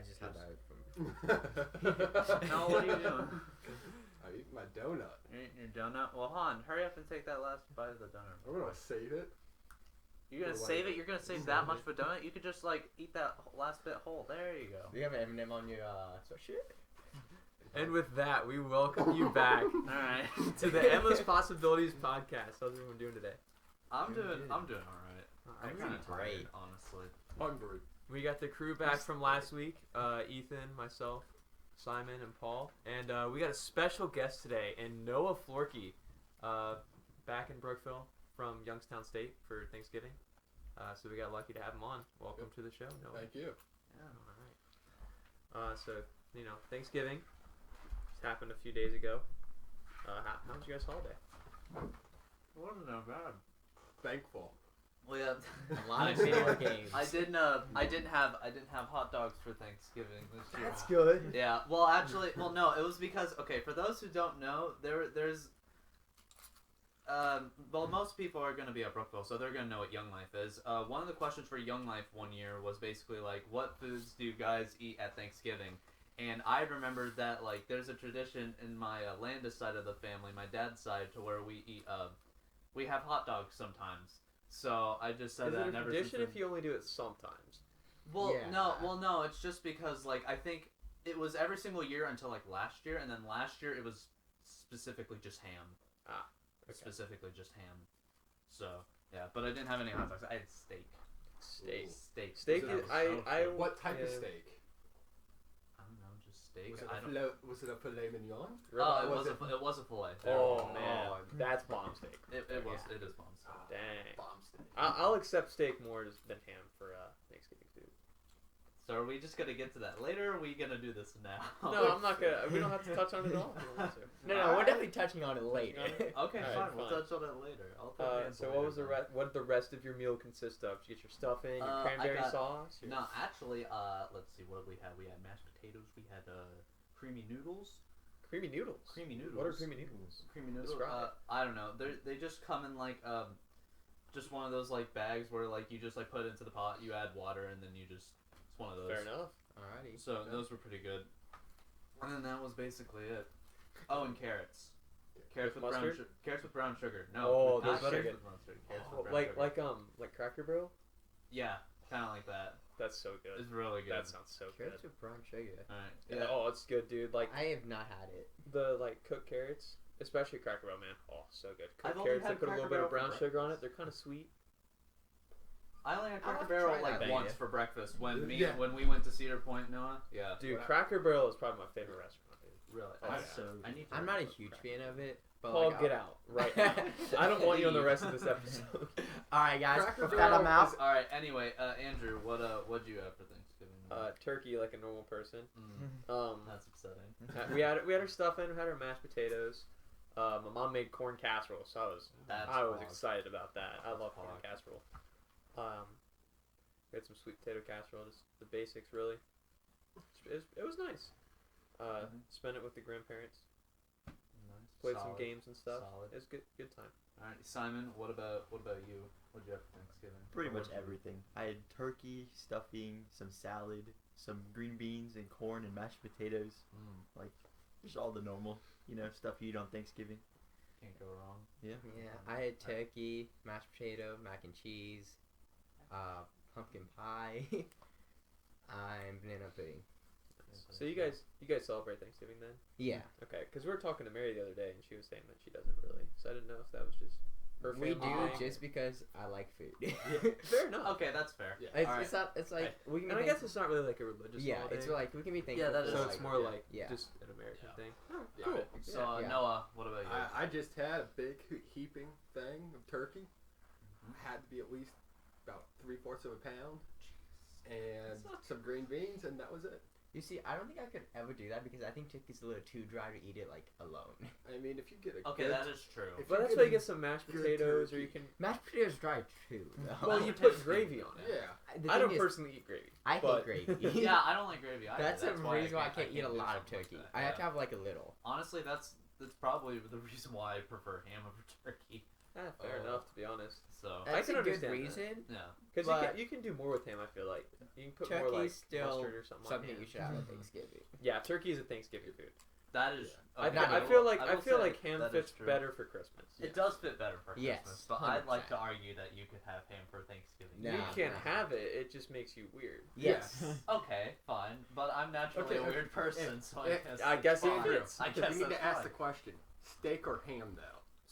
I just had that from. Now what are you doing? I'm eating my donut. You're eating your donut? Well, Han, hurry up and take that last bite of the donut. I'm gonna save it. You're gonna save it? You're gonna save that much for donut? You could just like eat that last bit whole. There you go. Do you have an M&M on your sweatshirt? And with that, we welcome you back Alright. to the Endless Possibilities podcast. How's everyone doing today? I'm doing alright. I'm doing kind of great. tired, honestly. Hungry. We got the crew back from last week. Ethan, myself, Simon, and Paul. And we got a special guest today, and Noah Florkey, back in Brookville from Youngstown State for Thanksgiving. So we got lucky to have him on. Welcome to the show, Noah. Thank you. Yeah. All right. So, Thanksgiving just happened a few days ago. How was your guys' holiday? Wasn't that bad. Thankful. Well, yeah. A lot of video games. I didn't have hot dogs for Thanksgiving this year. That's good. Yeah. Well, actually, no. It was because for those who don't know, there's most people are gonna be at Brookville, so they're gonna know what Young Life is. One of the questions for Young Life one year was basically like, what foods do you guys eat at Thanksgiving? And I remembered that there's a tradition in my Landis side of the family, my dad's side, to where we have hot dogs sometimes. So I just said that. Is it a tradition if you only do it sometimes? Well, Yeah. no. It's just because I think it was every single year until last year, and then last year it was specifically just ham. Okay. Specifically just ham. So yeah, but I didn't have any hot dogs. I had steak. Steak. Steak. What type of yeah. steak? I don't know, just steak. Was it a filet mignon? It was a fillet. Oh man, that's bomb steak. It is bomb steak. Dang. Bomb steak. I'll accept steak more than ham for Thanksgiving food. So are we just gonna get to that later, or are we gonna do this now? No, I'm not gonna. We don't have to touch on it at all. If we don't want to. No, we're definitely touching on it later. Okay, All right, fine. We'll touch on it later. So what was the rest? What did the rest of your meal consist of? Did you get your stuffing, your cranberry sauce? No, actually, let's see. What did we have? We had mashed potatoes. We had creamy noodles. Creamy noodles. What are creamy noodles? Creamy noodles. Describe it. I don't know. They just come in just one of those bags where you just put it into the pot. You add water and then you just. It's one of those. Fair enough. Alrighty. So those were pretty good. And then that was basically it. Oh, and carrots. Carrots with brown sugar. No. Oh, not those are carrots good. with brown sugar. Carrots with brown sugar. Like Cracker Barrel. Yeah, kind of like that. That's so good. It's really good. That sounds so Carrots good. with brown sugar. Alright. Yeah. Oh, it's good, dude. I have not had it. The cooked carrots, especially Cracker Barrel, man. Oh, so good. I've Cooked only carrots. They had put a little Cracker bit of Barrel brown for sugar on it. They're kind of sweet. I only had I'll Cracker have to Barrel try that. once Yeah. for breakfast when we went to Cedar Point, Noah. Yeah. Dude, Cracker Barrel is probably my favorite restaurant. Dude. Really? Oh, yeah. I need to I'm not a huge fan of it. But Paul, get out right now. I don't want you on the rest of this episode. Alright, guys. Cracker With that, I'm Barrel out. All right. Anyway, Andrew, what'd you have for Thanksgiving? Turkey like a normal person. That's upsetting. We had our stuffing, we had our mashed potatoes. My mom made corn casserole, so I was excited about that. I love corn casserole. We had some sweet potato casserole, just the basics really. It was nice. Spent it with the grandparents. Nice. Played some games and stuff. Solid. It was good time. All right, Simon. What about you? What'd you have for Thanksgiving? Pretty much everything. I had turkey, stuffing, some salad, some green beans and corn and mashed potatoes. Just all the normal, stuff you eat on Thanksgiving. Can't go wrong. Yeah. Yeah, I had turkey, mashed potato, mac and cheese, pumpkin pie, and banana pudding. So you guys celebrate Thanksgiving then? Yeah. Okay, because we were talking to Mary the other day, and she was saying that she doesn't really. So I didn't know if that was just her We family do thing. just because I like food. Fair enough. Okay, that's fair. Yeah. It's not. It's like we can. And I guess it's not really like a religious Yeah, holiday. it's like we can be thankful. Yeah, that for, is So like, it's more like yeah. just an American thing. Yeah. Cool. So Yeah. Noah, what about you? I just had a big heaping thing of turkey. Had to be at least about 3/4 of a pound, and some green beans, and that was it. You see, I don't think I could ever do that because I think turkey's a little too dry to eat it alone. I mean, if you get a Okay, good, that is true. If But you that's get why a you get some mashed good potatoes, or turkey. you can. Mashed potatoes dry too. Though. Well, you put gravy on it. Yeah. The I don't thing is, personally eat gravy. I hate but- gravy. Yeah, I don't like gravy either. That's the why reason why I can't eat a do lot of something like turkey. that. I have to Yeah. have like a little. Honestly, that's probably the reason why I prefer ham over turkey. Fair enough, to be honest. So I That's can a good understand that. reason. yeah. Because But- you can do more with ham, I feel like. You can put more, like, Turkey's still mustard or something on something ham. you should have at Thanksgiving. Yeah, turkey is a Thanksgiving food. That is. I, okay, I will- feel like will say ham that is fits true. better for Christmas. It does fit better for Yes, Christmas, but I'd like 100%. to argue that you could have ham for Thanksgiving. No. You Nah, can't nah. have it. It just makes you weird. Yes. Okay, fine, but I'm naturally a Okay, weird person, so I guess it fine. fits. I So guess we need that's to ask fine. the question: steak or ham, though?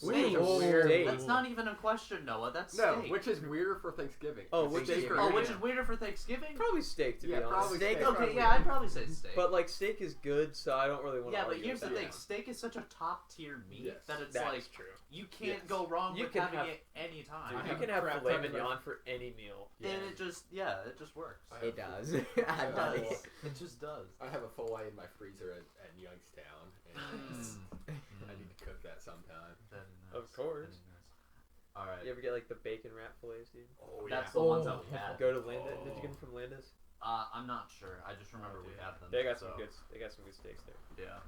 Steak. Ooh, steak. That's not even a question, Noah. That's No, steak. which is weirder for Thanksgiving? Oh, which steak is- or Oh, ham? which is weirder for Thanksgiving? Probably steak, to be Yeah, honest. probably Steak steak. is Okay, yeah, I'd probably say steak. But like steak is good, so I don't really want to. yeah, but argue here's the with thing: that. steak is such a top tier meat Yes. that it's That's like true. you can't Yes. go wrong You with can having have- it any time. Dude, I you have can a have crap filet ton of mignon for any meal. And it just it just works. I have It full- does. I I've have done full- it. It just does. I have a fillet in my freezer at Youngstown, and I need to cook that sometime. Very nice. Of course. Very nice. All right. You ever get like the bacon wrap fillets, dude? Oh That's the ones that Oh. we had. Go to Landis. Did you get them from Landis? I'm not sure. I just remember we dude. had them. They got so, some good. They got some good steaks there. Yeah.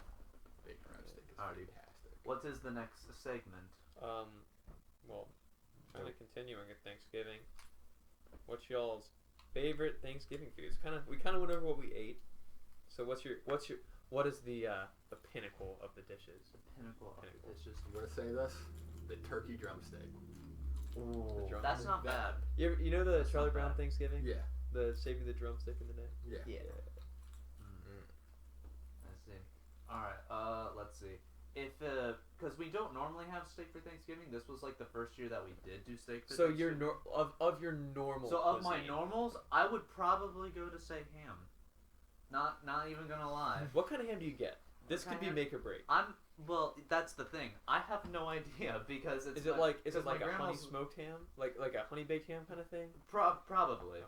Bacon wrap steak is Alrighty. fantastic. What is the next segment? Well, trying to continuing at Thanksgiving. What's y'all's favorite Thanksgiving foods? We kind of went over what we ate. So what is the pinnacle of the dishes? Pinnacle of Pinnacle. the dishes. You want to say this? The turkey drumstick. Ooh, drum- that's not that- bad. You know the That's Charlie not Brown bad. Thanksgiving? Yeah. The saving the drumstick in the neck. Yeah. Yeah. I see. All right. Let's see. If because we don't normally have steak for Thanksgiving, this was like the first year that we did do steak. For So your Thanksgiving. of your normal. So of my cuisine, normals, I would probably go to say ham. Not even gonna lie. What kind of ham do you get? This What could be kind of make or break. Well, that's the thing. I have no idea because it's Is it like a honey grandma's- smoked ham, like a honey baked ham kind of thing? Probably,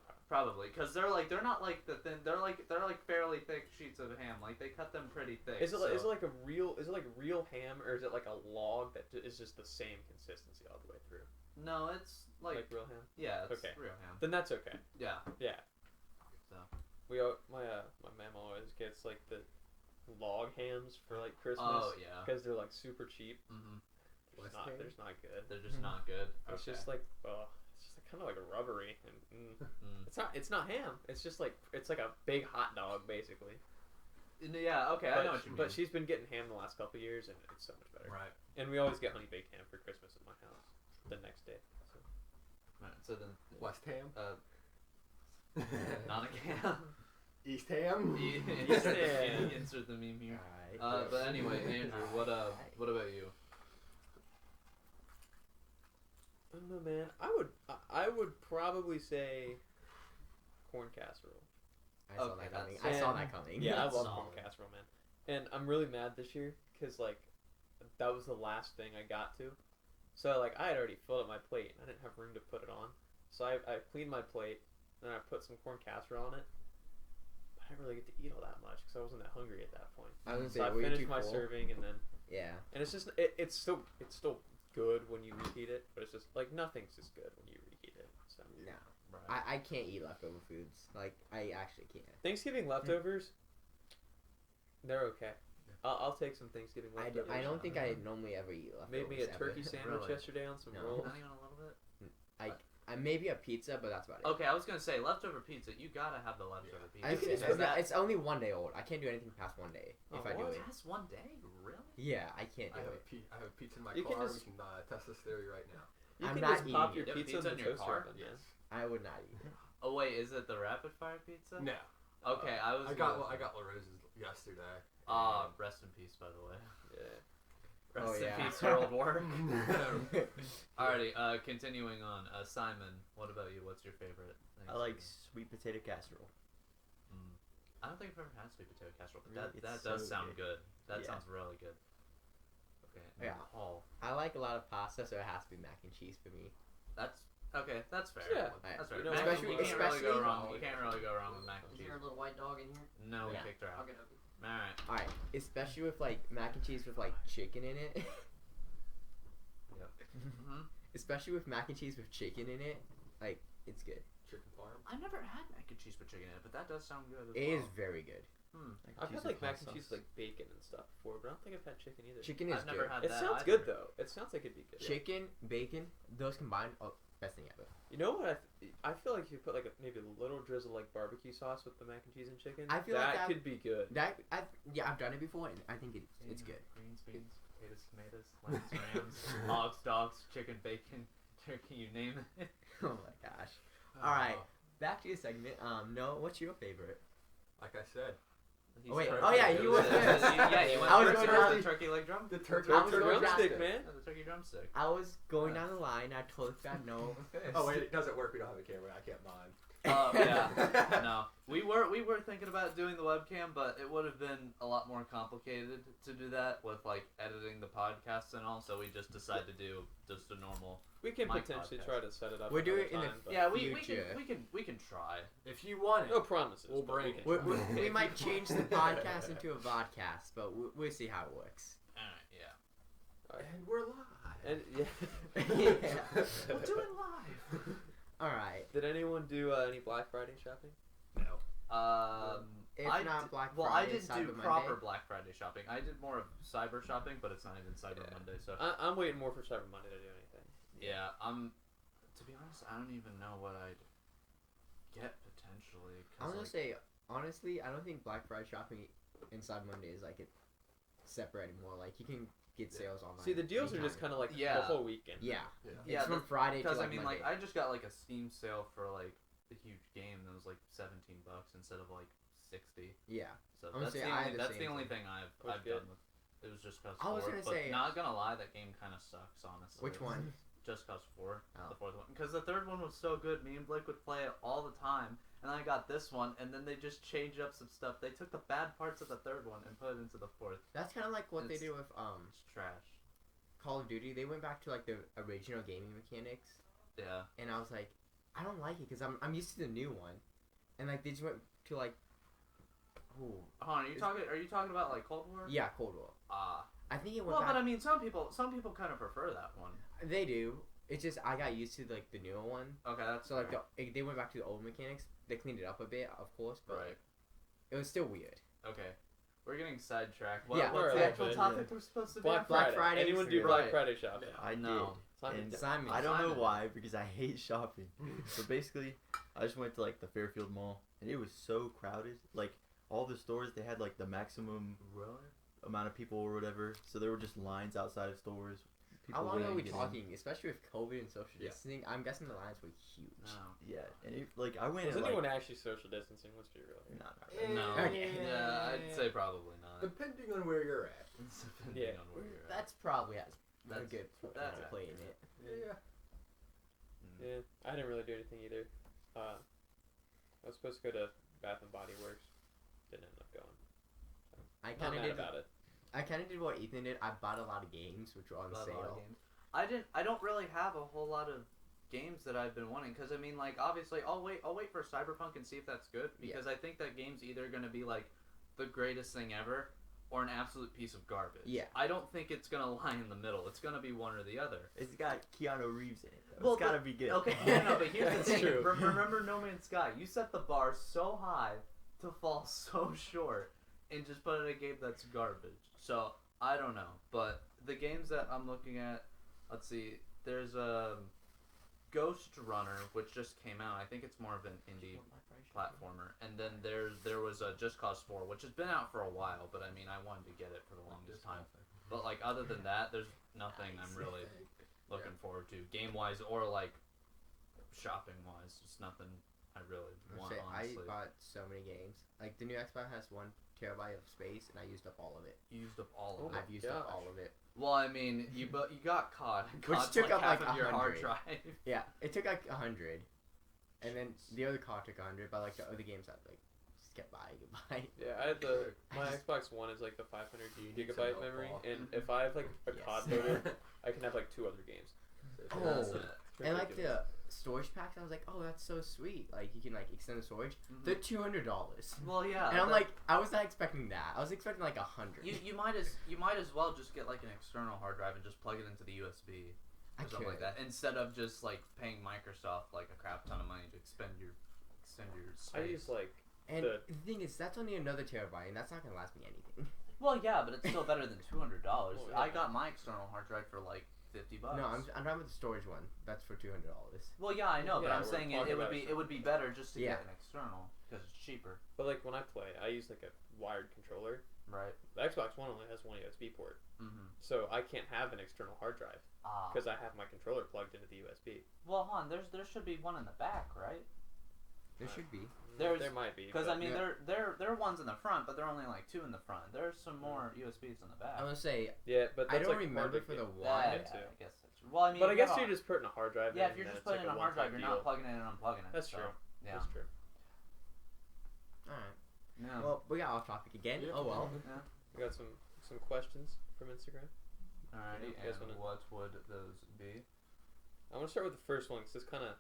because they're not like the thin. They're like fairly thick sheets of ham. Like they cut them pretty thick. Is it so. like real ham, or is it like a log that is just the same consistency all the way through? No, it's like Like real ham? yeah, it's Okay. real ham. Then that's okay. Yeah. Yeah. So My mom always gets like the log hams for like Christmas. oh yeah. Because they're like super cheap. Mm-hmm. West They're ham? not good. They're just not good. It's Okay. just like it's just kind of like rubbery. And, Mm. It's not ham. It's just like it's like a big hot dog basically. Yeah. Okay, I know what you mean. But she's been getting ham the last couple years, and it's so much better. right. And we always get honey baked ham for Christmas at my house the next day. So. Right. So then, West ham. not a ham. East ham. East ham. Insert the meme here. Alright. But anyway, Andrew, what about you? I don't know, man. I would probably say corn casserole. I saw Okay, that coming. that's- I saw that coming. Yeah, I That's love solid. corn casserole, man. And I'm really mad this year because like that was the last thing I got to. So like I had already filled up my plate. I didn't have room to put it on. So I cleaned my plate, then I put some corn casserole on it. But I didn't really get to eat all that much because I wasn't that hungry at that point. I was So gonna I say, were you finished too my full? serving and then Yeah. and it's just it's still good when you reheat it, but it's just like nothing's just good when you reheat it. So No. Right. I can't eat leftover foods. Like I actually can't. Thanksgiving leftovers, they're okay. I'll take some Thanksgiving I leftovers. don't think I normally ever eat leftovers. Made me a ever. turkey sandwich Really? yesterday on some No. rolls. Not even a little bit. I maybe a pizza, but that's about it. Okay, I was gonna say leftover pizza. You gotta have the leftover pizza. I can just because put that, it's only 1 day old. I can't do anything past 1 day Oh, if I do what? it. That's one day, really? Yeah, I can't do I have it. I have a pizza in my You can car. just- We can test this theory right now. You I'm can not just pop eating your it. You have pizza pizza in in the your toaster car? oven, man. I would not eat it. Oh wait, is it the rapid fire pizza? No. Okay, I was. I got La Rosa's yesterday. Rest in peace, by the way. Yeah. Rest Oh, in yeah. peace, your old work. No. Alrighty, continuing on. Simon, what about you? What's your favorite? I like Thanksgiving? sweet potato casserole. I don't think I've ever had sweet potato casserole, but Really? that It's does so sound good. That Yeah. sounds really good. Okay. and Yeah. Paul, I like a lot of pasta, so it has to be mac and cheese for me. that's okay. That's fair. Yeah. That's fair. You know, Mac and- especially- you can't really go especially- wrong. You can't really go wrong with mac and Is cheese. there a little white dog in here? No, we Yeah. kicked her I'll out. get over. All right. All right, especially with like mac and cheese with like chicken in it. Mm-hmm. Especially with mac and cheese with chicken in it, like it's good. Chicken parm. I've never had mac and cheese with chicken in it, but that does sound good as It well. is very good. I've had and like mac hot and cheese sauce. with, like bacon and stuff before, but I don't think I've had chicken either. Chicken is I've never good. had It that. sounds either. good though. It sounds like it'd be good. Chicken, bacon, those combined, best thing ever. You know what? I feel like if you put like maybe a little drizzle like barbecue sauce with the mac and cheese and chicken. I feel like that that- could be good. I've done it before, and I think it's good. Greens, beans, potatoes, tomatoes, lambs, rams, hogs, dogs, chicken, bacon, turkey, you name it. Oh my gosh! All right, back to your segment. Noah, what's your favorite? Like I said, Oh, wait. Turkey. Oh, yeah, you went first. Yeah, you went I was first. going Yours down- the turkey leg drum. the turkey. I was turkey going drumstick, drumstick. man. Yeah, the turkey drumstick. I was going down the line. I totally forgot no. Oh wait, it doesn't work. We don't have a camera. I can't mind. Oh yeah, no. We were thinking about doing the webcam, but it would have been a lot more complicated to do that with like editing the podcast and all. So we just decided to do just a normal. We can My potentially podcast. try to set it up. We'll do another it in the- time, but Yeah, we future. can try. If you want it, no promises. We'll but we bring can it. try. We might change the podcast into a vodcast, but we'll see how it works. All right, yeah. and we're live. And Yeah. We'll do it live. All right. did anyone do any Black Friday shopping? No. If I not did- Black well, Friday, I didn't Cyber do Monday. proper Black Friday shopping. I did more of cyber shopping, but it's not even Cyber Yeah. Monday. So I'm waiting more for Cyber Monday to do anything. yeah, to be honest, I don't even know what I'd get potentially. I'm 'Cause, gonna say honestly, I don't think Black Friday shopping and Cyber Monday is like separate anymore. Like you can get sales online. See, the deals are anytime. just kind of like Yeah. the whole weekend. Yeah. Yeah, It's from Friday to because like I mean, Monday. like I just got like a Steam sale for like a huge game that was like $17 instead of like 60. Yeah. So I'm gonna that's say the I only, had the that's same the only thing. thing I've Which good? done with. It was just cause I was 4, gonna but say- not gonna lie, that game kind of sucks, honestly. Which one? Just Cause 4, Oh. the fourth one, because the third one was so good. Me and Blake would play it all the time, and then I got this one, and then they just changed up some stuff. They took the bad parts of the third one and put it into the fourth. That's kind of like what they It's- do with It's trash. Call of Duty. They went back to like the original gaming mechanics, Yeah. and I was like, I don't like it because I'm used to the new one, and like they just went to like, oh Hold on, are you talking about like Cold War? yeah, Cold War. I think it went Well, back. but I mean, some people kind of prefer that one. They do. It's just I got used to like the newer one, Okay, that's so like fair. they went back to the old mechanics. They cleaned it up a bit, of course, but Right. like, it was still weird. Okay. We're getting sidetracked. Yeah, What's the alright, actual but- topic we're supposed to be? Black Black Friday. Friday, Anyone do right. Black Friday shopping? I No. did. Simon And does. Simon. I don't know Simon. why because I hate shopping. So basically, I just went to like the Fairfield Mall and it was so crowded. Like all the stores, they had like the maximum Really? amount of people or whatever. So there were just lines outside of stores. How long waiting are to we get in. talking? Especially with COVID and social Yeah. distancing, I'm guessing the lines were huge. No. Yeah, and it, like I went. Was at, anyone like, actually social distancing? Let's be real here. Nah, not really. No. Okay. Yeah, I'd say probably not. Depending on where you're at. Depending Yeah. on where you're at. That's probably has a That's- good that's play in it. Yeah. Yeah, I didn't really do anything either. I was supposed to go to Bath and Body Works. Didn't end up going. I Not kind of mad did. about it. I kind of did what Ethan did. I bought a lot of games which were on Bought a lot of sale. games. I don't really have a whole lot of games that I've been wanting because I mean like obviously I'll wait for Cyberpunk and see if that's good because I think that game's either gonna be like the greatest thing ever or an absolute piece of garbage. Yeah. I don't think it's gonna lie in the middle. It's gonna be one or the other. It's got Keanu Reeves in it. Though. Well, It's gotta be good. Okay, no, but here's the That's thing. true. Remember No Man's Sky. You set the bar so high to fall so short and just put in a game that's garbage. So I don't know, but the games that I'm looking at, let's see. There's a Ghost Runner, which just came out. I think it's more of an indie platformer. And then there was a Just Cause 4, which has been out for a while, but I mean, I wanted to get it for the longest time. But like other than that, there's nothing I'm really looking forward to, game-wise or like shopping-wise. Just nothing I really want, I honestly. bought so many games. Like the new Xbox has 1 terabyte of space, and I used up all of it. Used up all of Oh it. my I've used up gosh. all of it. Well, I mean, you got COD. Which COD's took up, half like, of your hard 100. drive. Yeah, it took like 100, and then the other car took 100. But like the other games, I like just get by, goodbye. Yeah, I had my Xbox One is like the 500 gigabyte memory, and if I have like a Yes. COD loaded, I can have like 2 other games. Oh. That's it. It's And like ridiculous. the storage packs, I was like, oh, that's so sweet. Like you can like extend the storage. Mhm. They're $200, Well, yeah. and I'm that- like, I was not expecting that. I was expecting like 100. You might as well just get like an external hard drive and just plug it into the USB I or something like could. that instead of just like paying Microsoft like a crap ton of money to extend your I space. use like And the thing is, that's only another terabyte, and that's not gonna last me anything. Well, yeah, but it's still better than $200. Well, yeah. I got my external hard drive for like $50. No, I'm talking about the storage one. That's for $200. Well, yeah, I know, but Yeah, I'm we're saying talking it would about be it would be better just to Yeah. get an external because it's cheaper, But like when I play, I use like a wired controller. right? The Xbox One only has one USB port, Mm-hmm. so I can't have an external hard drive because I have my controller plugged into the USB. Well, hon, there should be one in the back, right? There should be. There's- There might be. Because but- I mean, Yeah. there are ones in the front, but there are only like 2 in the front. There's some more USBs in the back. I'm gonna say yeah, but I that's don't like remember hard to for the get one. Yeah, into. I guess that's true. Well, I mean, But I you guess got you're a- just putting a hard drive yeah, in. if you're and just it's like putting in a hard one-time drive, you're deal. not plugging in and unplugging it. That's so, true. Yeah. That's true. Alright. Yeah. Well, we got off topic again. Yeah. Oh well. We got some questions from Instagram. Alrighty. You guys And wanna- what would those be? I want to start with the first one because this kind of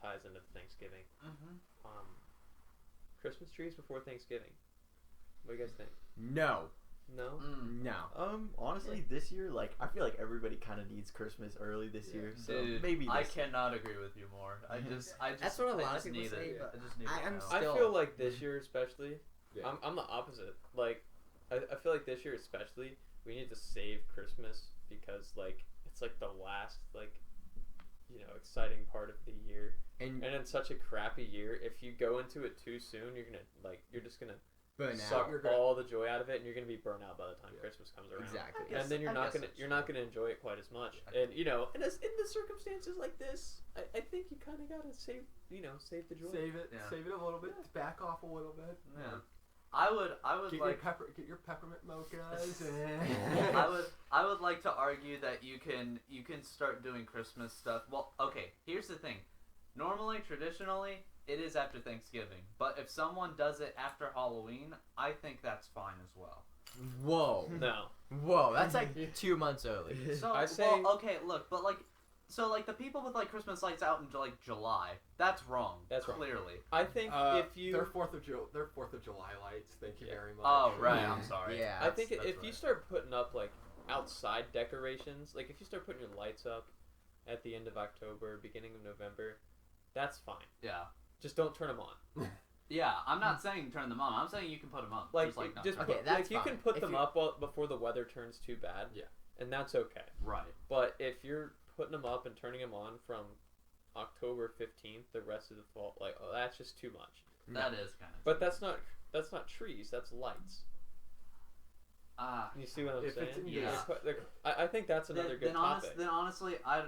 ties into Thanksgiving. Mm-hmm. Christmas trees before Thanksgiving. What do you guys think? No. No. No. Honestly, this year, like, I feel like everybody kind of needs Christmas early this year, so Dude, maybe I this. cannot agree with you more. I just That's what a lot I of just people need say, it. but I just need I it am now. still- I feel like this year especially. Yeah. I'm the opposite. Like, I feel like this year especially, we need to save Christmas because like it's like the last exciting part of the year. And And in such a crappy year, if you go into it too soon, you're just gonna burn suck out. You're gonna- all the joy out of it, and you're gonna be burnt out by the time Yeah. Christmas comes around. Exactly. I guess- And then you're I not guess gonna that's you're true. not gonna enjoy it quite as much. Yeah. And in the circumstances like this, I think you kind of gotta save the joy. Save it. Yeah. Save it a little bit. Back off a little bit. Yeah. I would Get your peppermint mochas. I would like to argue that you can start doing Christmas stuff. Well, okay, here's the thing. Normally, traditionally, it is after Thanksgiving. But if someone does it after Halloween, I think that's fine as well. Whoa. No. Whoa. That's like 2 months early. So, I say- well, okay, look, but the people with like Christmas lights out in like July, that's wrong. That's wrong. Clearly. I think if you their 4th of July lights. Thank you Yeah. very much. Oh, right. I'm sorry. Yeah. I think That's if you right. start putting up like outside decorations, like if you start putting your lights up at the end of October, beginning of November, that's fine. Yeah. Just don't turn them on. Yeah, I'm not saying turn them on. I'm saying you can put them up. Like not just turn Okay, put, that's like you can fine. put If them you- up before the weather turns too bad. Yeah. And that's okay. Right. But if you're putting them up and turning them on from October 15th, the rest of the fall, like that's just too much. That is kind of. But that's not trees. That's lights. You see what I'm If saying? it's in Yeah. I think that's another good topic. Then honestly, I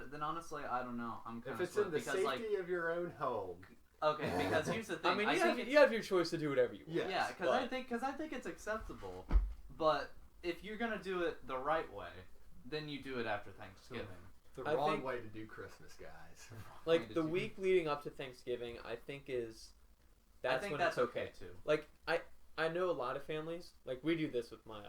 don't know. I'm kind If of it's in the because safety like of your own home. okay, because here's the thing. I mean, I think you have your choice to do whatever you want. Yeah. yeah, because but- I think it's acceptable, but if you're gonna do it the right way, then you do it after Thanksgiving. The I wrong think- way to do Christmas, guys. Like the week leading up to Thanksgiving, I think I think when that's it's okay. too. Like I know a lot of families, like we do this with my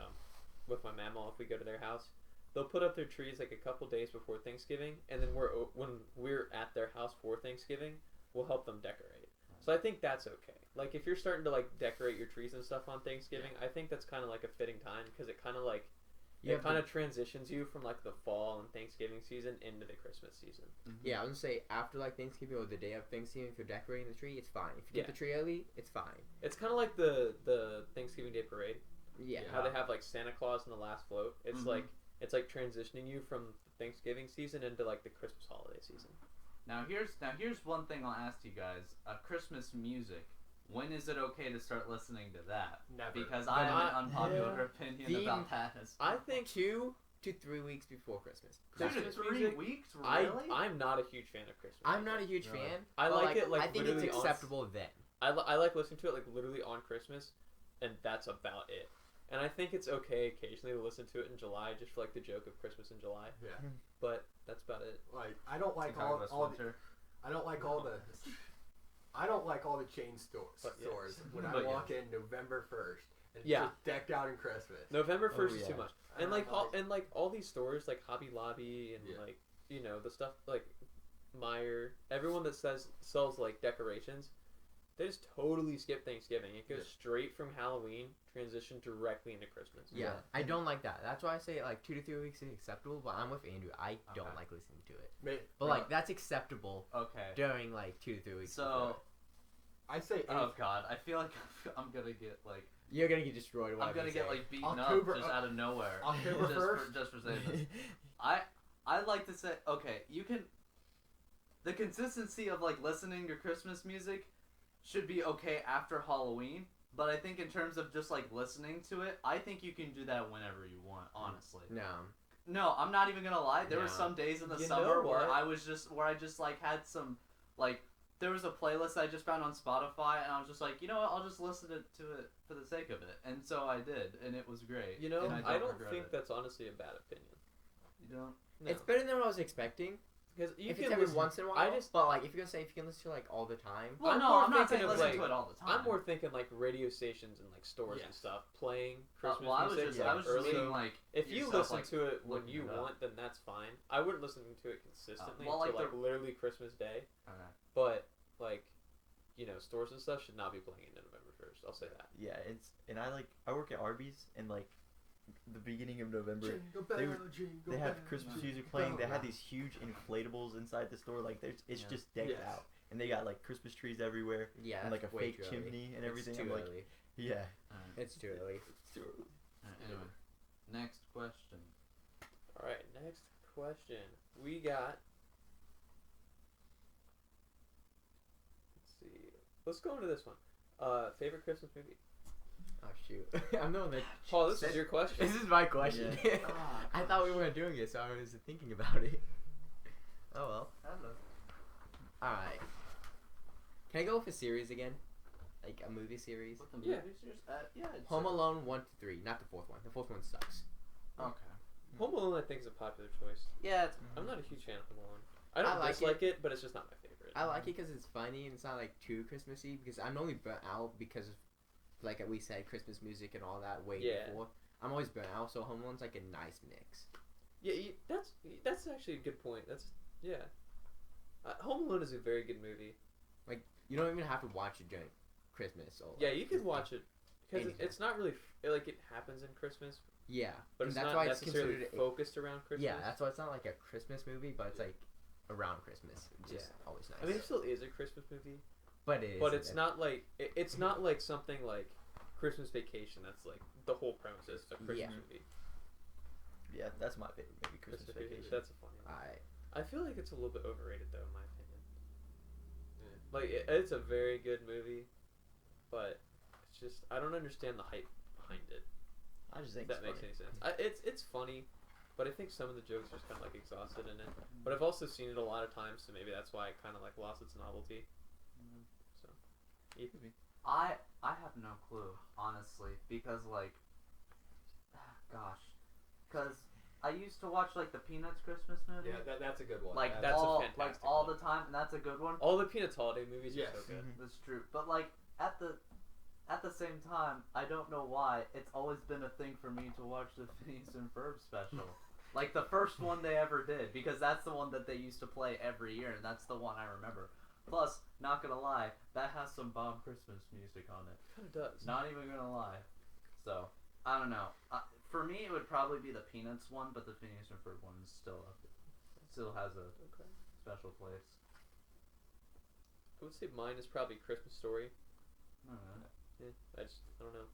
mama if we go to their house. They'll put up their trees like a couple days before Thanksgiving, and then when we're at their house for Thanksgiving, we'll help them decorate. So I think that's okay. Like if you're starting to like decorate your trees and stuff on Thanksgiving, I think that's kind of like a fitting time because it kind of like You it have kind to- of transitions you from like the fall and Thanksgiving season into the Christmas season. Yeah, I was gonna say after like Thanksgiving or the day of Thanksgiving, if you're decorating the tree, it's fine. If you get Yeah. the tree early, it's fine. It's kind of like the Thanksgiving Day parade. Yeah. How they have like Santa Claus in the last float. It's Mhm. it's like transitioning you from Thanksgiving season into like the Christmas holiday season. Now here's one thing I'll ask you guys: Christmas music. When is it okay to start listening to that? Never. Because I have an unpopular yeah. opinion The- about that. As I think 2 to 3 weeks before Christmas. 2 to Christmas 3 music, weeks, really? I'm not a huge fan of Christmas. I'm not a music. huge Really? fan. I but, like it, like, I think it's literally on- acceptable then. I like listening to it like literally on Christmas, and that's about it. And I think it's okay occasionally to listen to it in July just for like the joke of Christmas in July. Yeah. But that's about it. Like I don't like Talking about all the winter. I don't like all the chain stores But, yeah. when I But, walk in November 1st and Yeah. just decked out in Christmas. November 1st is yeah. too much. I And like don't like- all these stores like Hobby Lobby and Yeah. like the stuff like Meyer, everyone that sells like decorations, they just totally skip Thanksgiving. It goes Yeah. straight from Halloween, transition directly into Christmas. Yeah, I don't like that. That's why I say like 2 to 3 weeks is acceptable. But I'm with Andrew. I don't Okay. like listening to it. May- But like that's acceptable Okay. during like 2 to 3 weeks. So, I'd say Oh God, I feel like I'm gonna get like You're gonna get destroyed. I'm gonna get like beaten October- up just out of nowhere. October just 1st? for saying this. I'd like to say, okay, you can. The consistency of like listening to Christmas music should be okay after Halloween, but I think in terms of just like listening to it, I think you can do that whenever you want. Honestly. No, I'm not even gonna lie. There were some days in the You summer know where what? I just like had some like. There was a playlist I just found on Spotify, and I was just like, you know what, I'll just listen to it for the sake of it. And so I did, and it was great. You know, and I don't regret think it. that's honestly a bad opinion. You don't? No. It's better than what I was expecting. Because you If can it's every listen, once in a while, but like if you're gonna say if you can listen to like all the time, Well, I'm no, more I'm not saying thinking of, listen like- to it all the time. I'm more thinking like radio stations and like stores and Yes. stuff playing Christmas well, I was music. just, I was just early. meaning like If you yourself, listen like, to it when looking you it up. want, then that's fine. I wouldn't listen to it consistently well, like until like literally Christmas Day. Okay. But like, you know, stores and stuff should not be playing it November 1st. I'll say that. Yeah, I work at Arby's, and like the beginning of November, Jingle bell, jingle they have bell, Christmas jingle music playing. They bell. have these huge inflatables inside the store. Like it's Yeah. just decked Yes. out, and they got like Christmas trees everywhere, yeah, and like a that's way fake too early. chimney and It's everything. too I'm like, early. yeah, Alright. It's too early. it's too early. Anyway, next question. All right, next question. We got. Let's see. Let's go into this one. Favorite Christmas movie. Oh shoot! I'm the one that. Paul, this said- is your question. This is my question. I thought we weren't doing it, so I was thinking about it. Oh well. Hello. All right. Can I go with a series again? Like a movie series? What the Yeah. movies yeah. It's Home Alone 1 to 3, not the fourth one. The fourth one sucks. Okay. Home Alone, I think, is a popular choice. Yeah. It's, I'm not a huge fan of Home Alone. I don't I like dislike it, but it's just not my favorite. I like it because it's funny and it's not like too Christmassy. Because I'm only burnt out because of, like we said, Christmas music and all that way before. I'm always burnt out, so Home Alone's like a nice mix. Yeah, that's actually a good point. That's yeah. Home Alone is a very good movie. You don't even have to watch it during Christmas. Or, Yeah, you can watch it because anytime. it's not really like it happens in Christmas, Yeah, but and it's that's not why it's necessarily considered. focused around Christmas. Yeah, that's why it's not like a Christmas movie, but it's like around Christmas, which is always nice. I mean, it still is a Christmas movie, but it is. but it's not like it's not like something like Christmas Vacation. That's like the whole premise is a Christmas Yeah. movie. Yeah, that's my favorite movie, Christmas Vacation. That's a funny one. I feel like it's a little bit overrated though, in my opinion. Like it's a very good movie, but it's just I don't understand the hype behind it. I just If think that it's makes funny. any sense. It's funny, but I think some of the jokes are just kind of like exhausted in it. But I've also seen it a lot of times, so maybe that's why it kind of like lost its novelty. So, I have no clue, honestly, because like, gosh, because I used to watch like the Peanuts Christmas movie. Yeah, that's a good one. Like That's a all fantastic all one. the time, and that's a good one. all the Peanuts holiday movies Yes. are so good. That's true. But like at the same time, I don't know why it's always been a thing for me to watch the Phineas and Ferb special. Like the first one they ever did, because that's the one that they used to play every year, and that's the one I remember. Plus, not gonna lie, that has some bomb Christmas music on it. Kind of does. Not even gonna lie. So, I don't know. For me, it would probably be the Peanuts one, but the Phineas and Ferb one is still up. Still has a Okay. special place. I would say mine is probably Christmas Story. I don't know. Yeah, I don't know,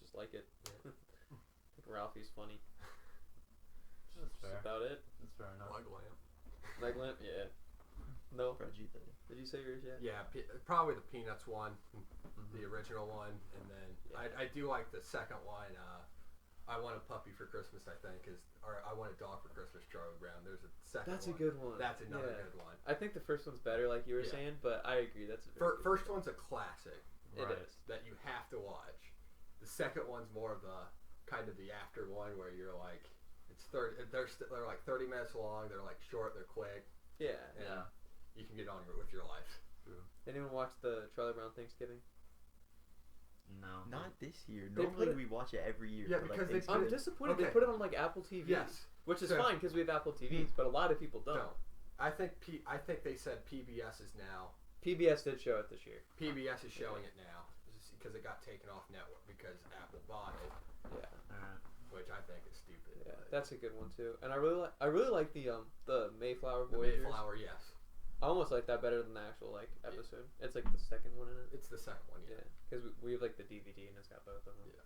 just like it. Yeah. I think Ralphie's funny. That's That's fair. about it. That's fair enough. Plug lamp. Leg lamp, yeah. No. Vegeta. Did you say yours yet? Yeah, probably the Peanuts one, the original one, and then Yeah. I do like the second one. I Want a Puppy for Christmas, I think, or I Want a Dog for Christmas, Charlie Brown. There's a second That's one. a good one. That's another Yeah. good one. I think the first one's better, like you were Yeah. saying, but I agree. That's a very good First one's a classic. It right, is. that you have to watch. The second one's more of the kind of the after one where you're like, it's 30. They're like 30 minutes long. They're like short. They're quick. Yeah. And Yeah. you can get on with your life. Anyone watch the Charlie Brown Thanksgiving? No. Not this year. They Normally put it- we watch it every year. Yeah, for, like, because they Thanksgiving. I'm disappointed. They Okay. put it on like Apple TV. Yes. Which is So- fine because we have Apple TVs, but a lot of people don't. No. I think they said PBS is now. PBS did show it this year. PBS is showing it now because it got taken off network because Apple bought it, Yeah. Alright. which I think is stupid. Yeah, but that's a good one too. And I really like the Mayflower the Voyagers. Mayflower, yes. I almost like that better than the actual like episode. It's like the second one in it. It's the second one, Yeah, because we have like the DVD and it's got both of them. Yeah.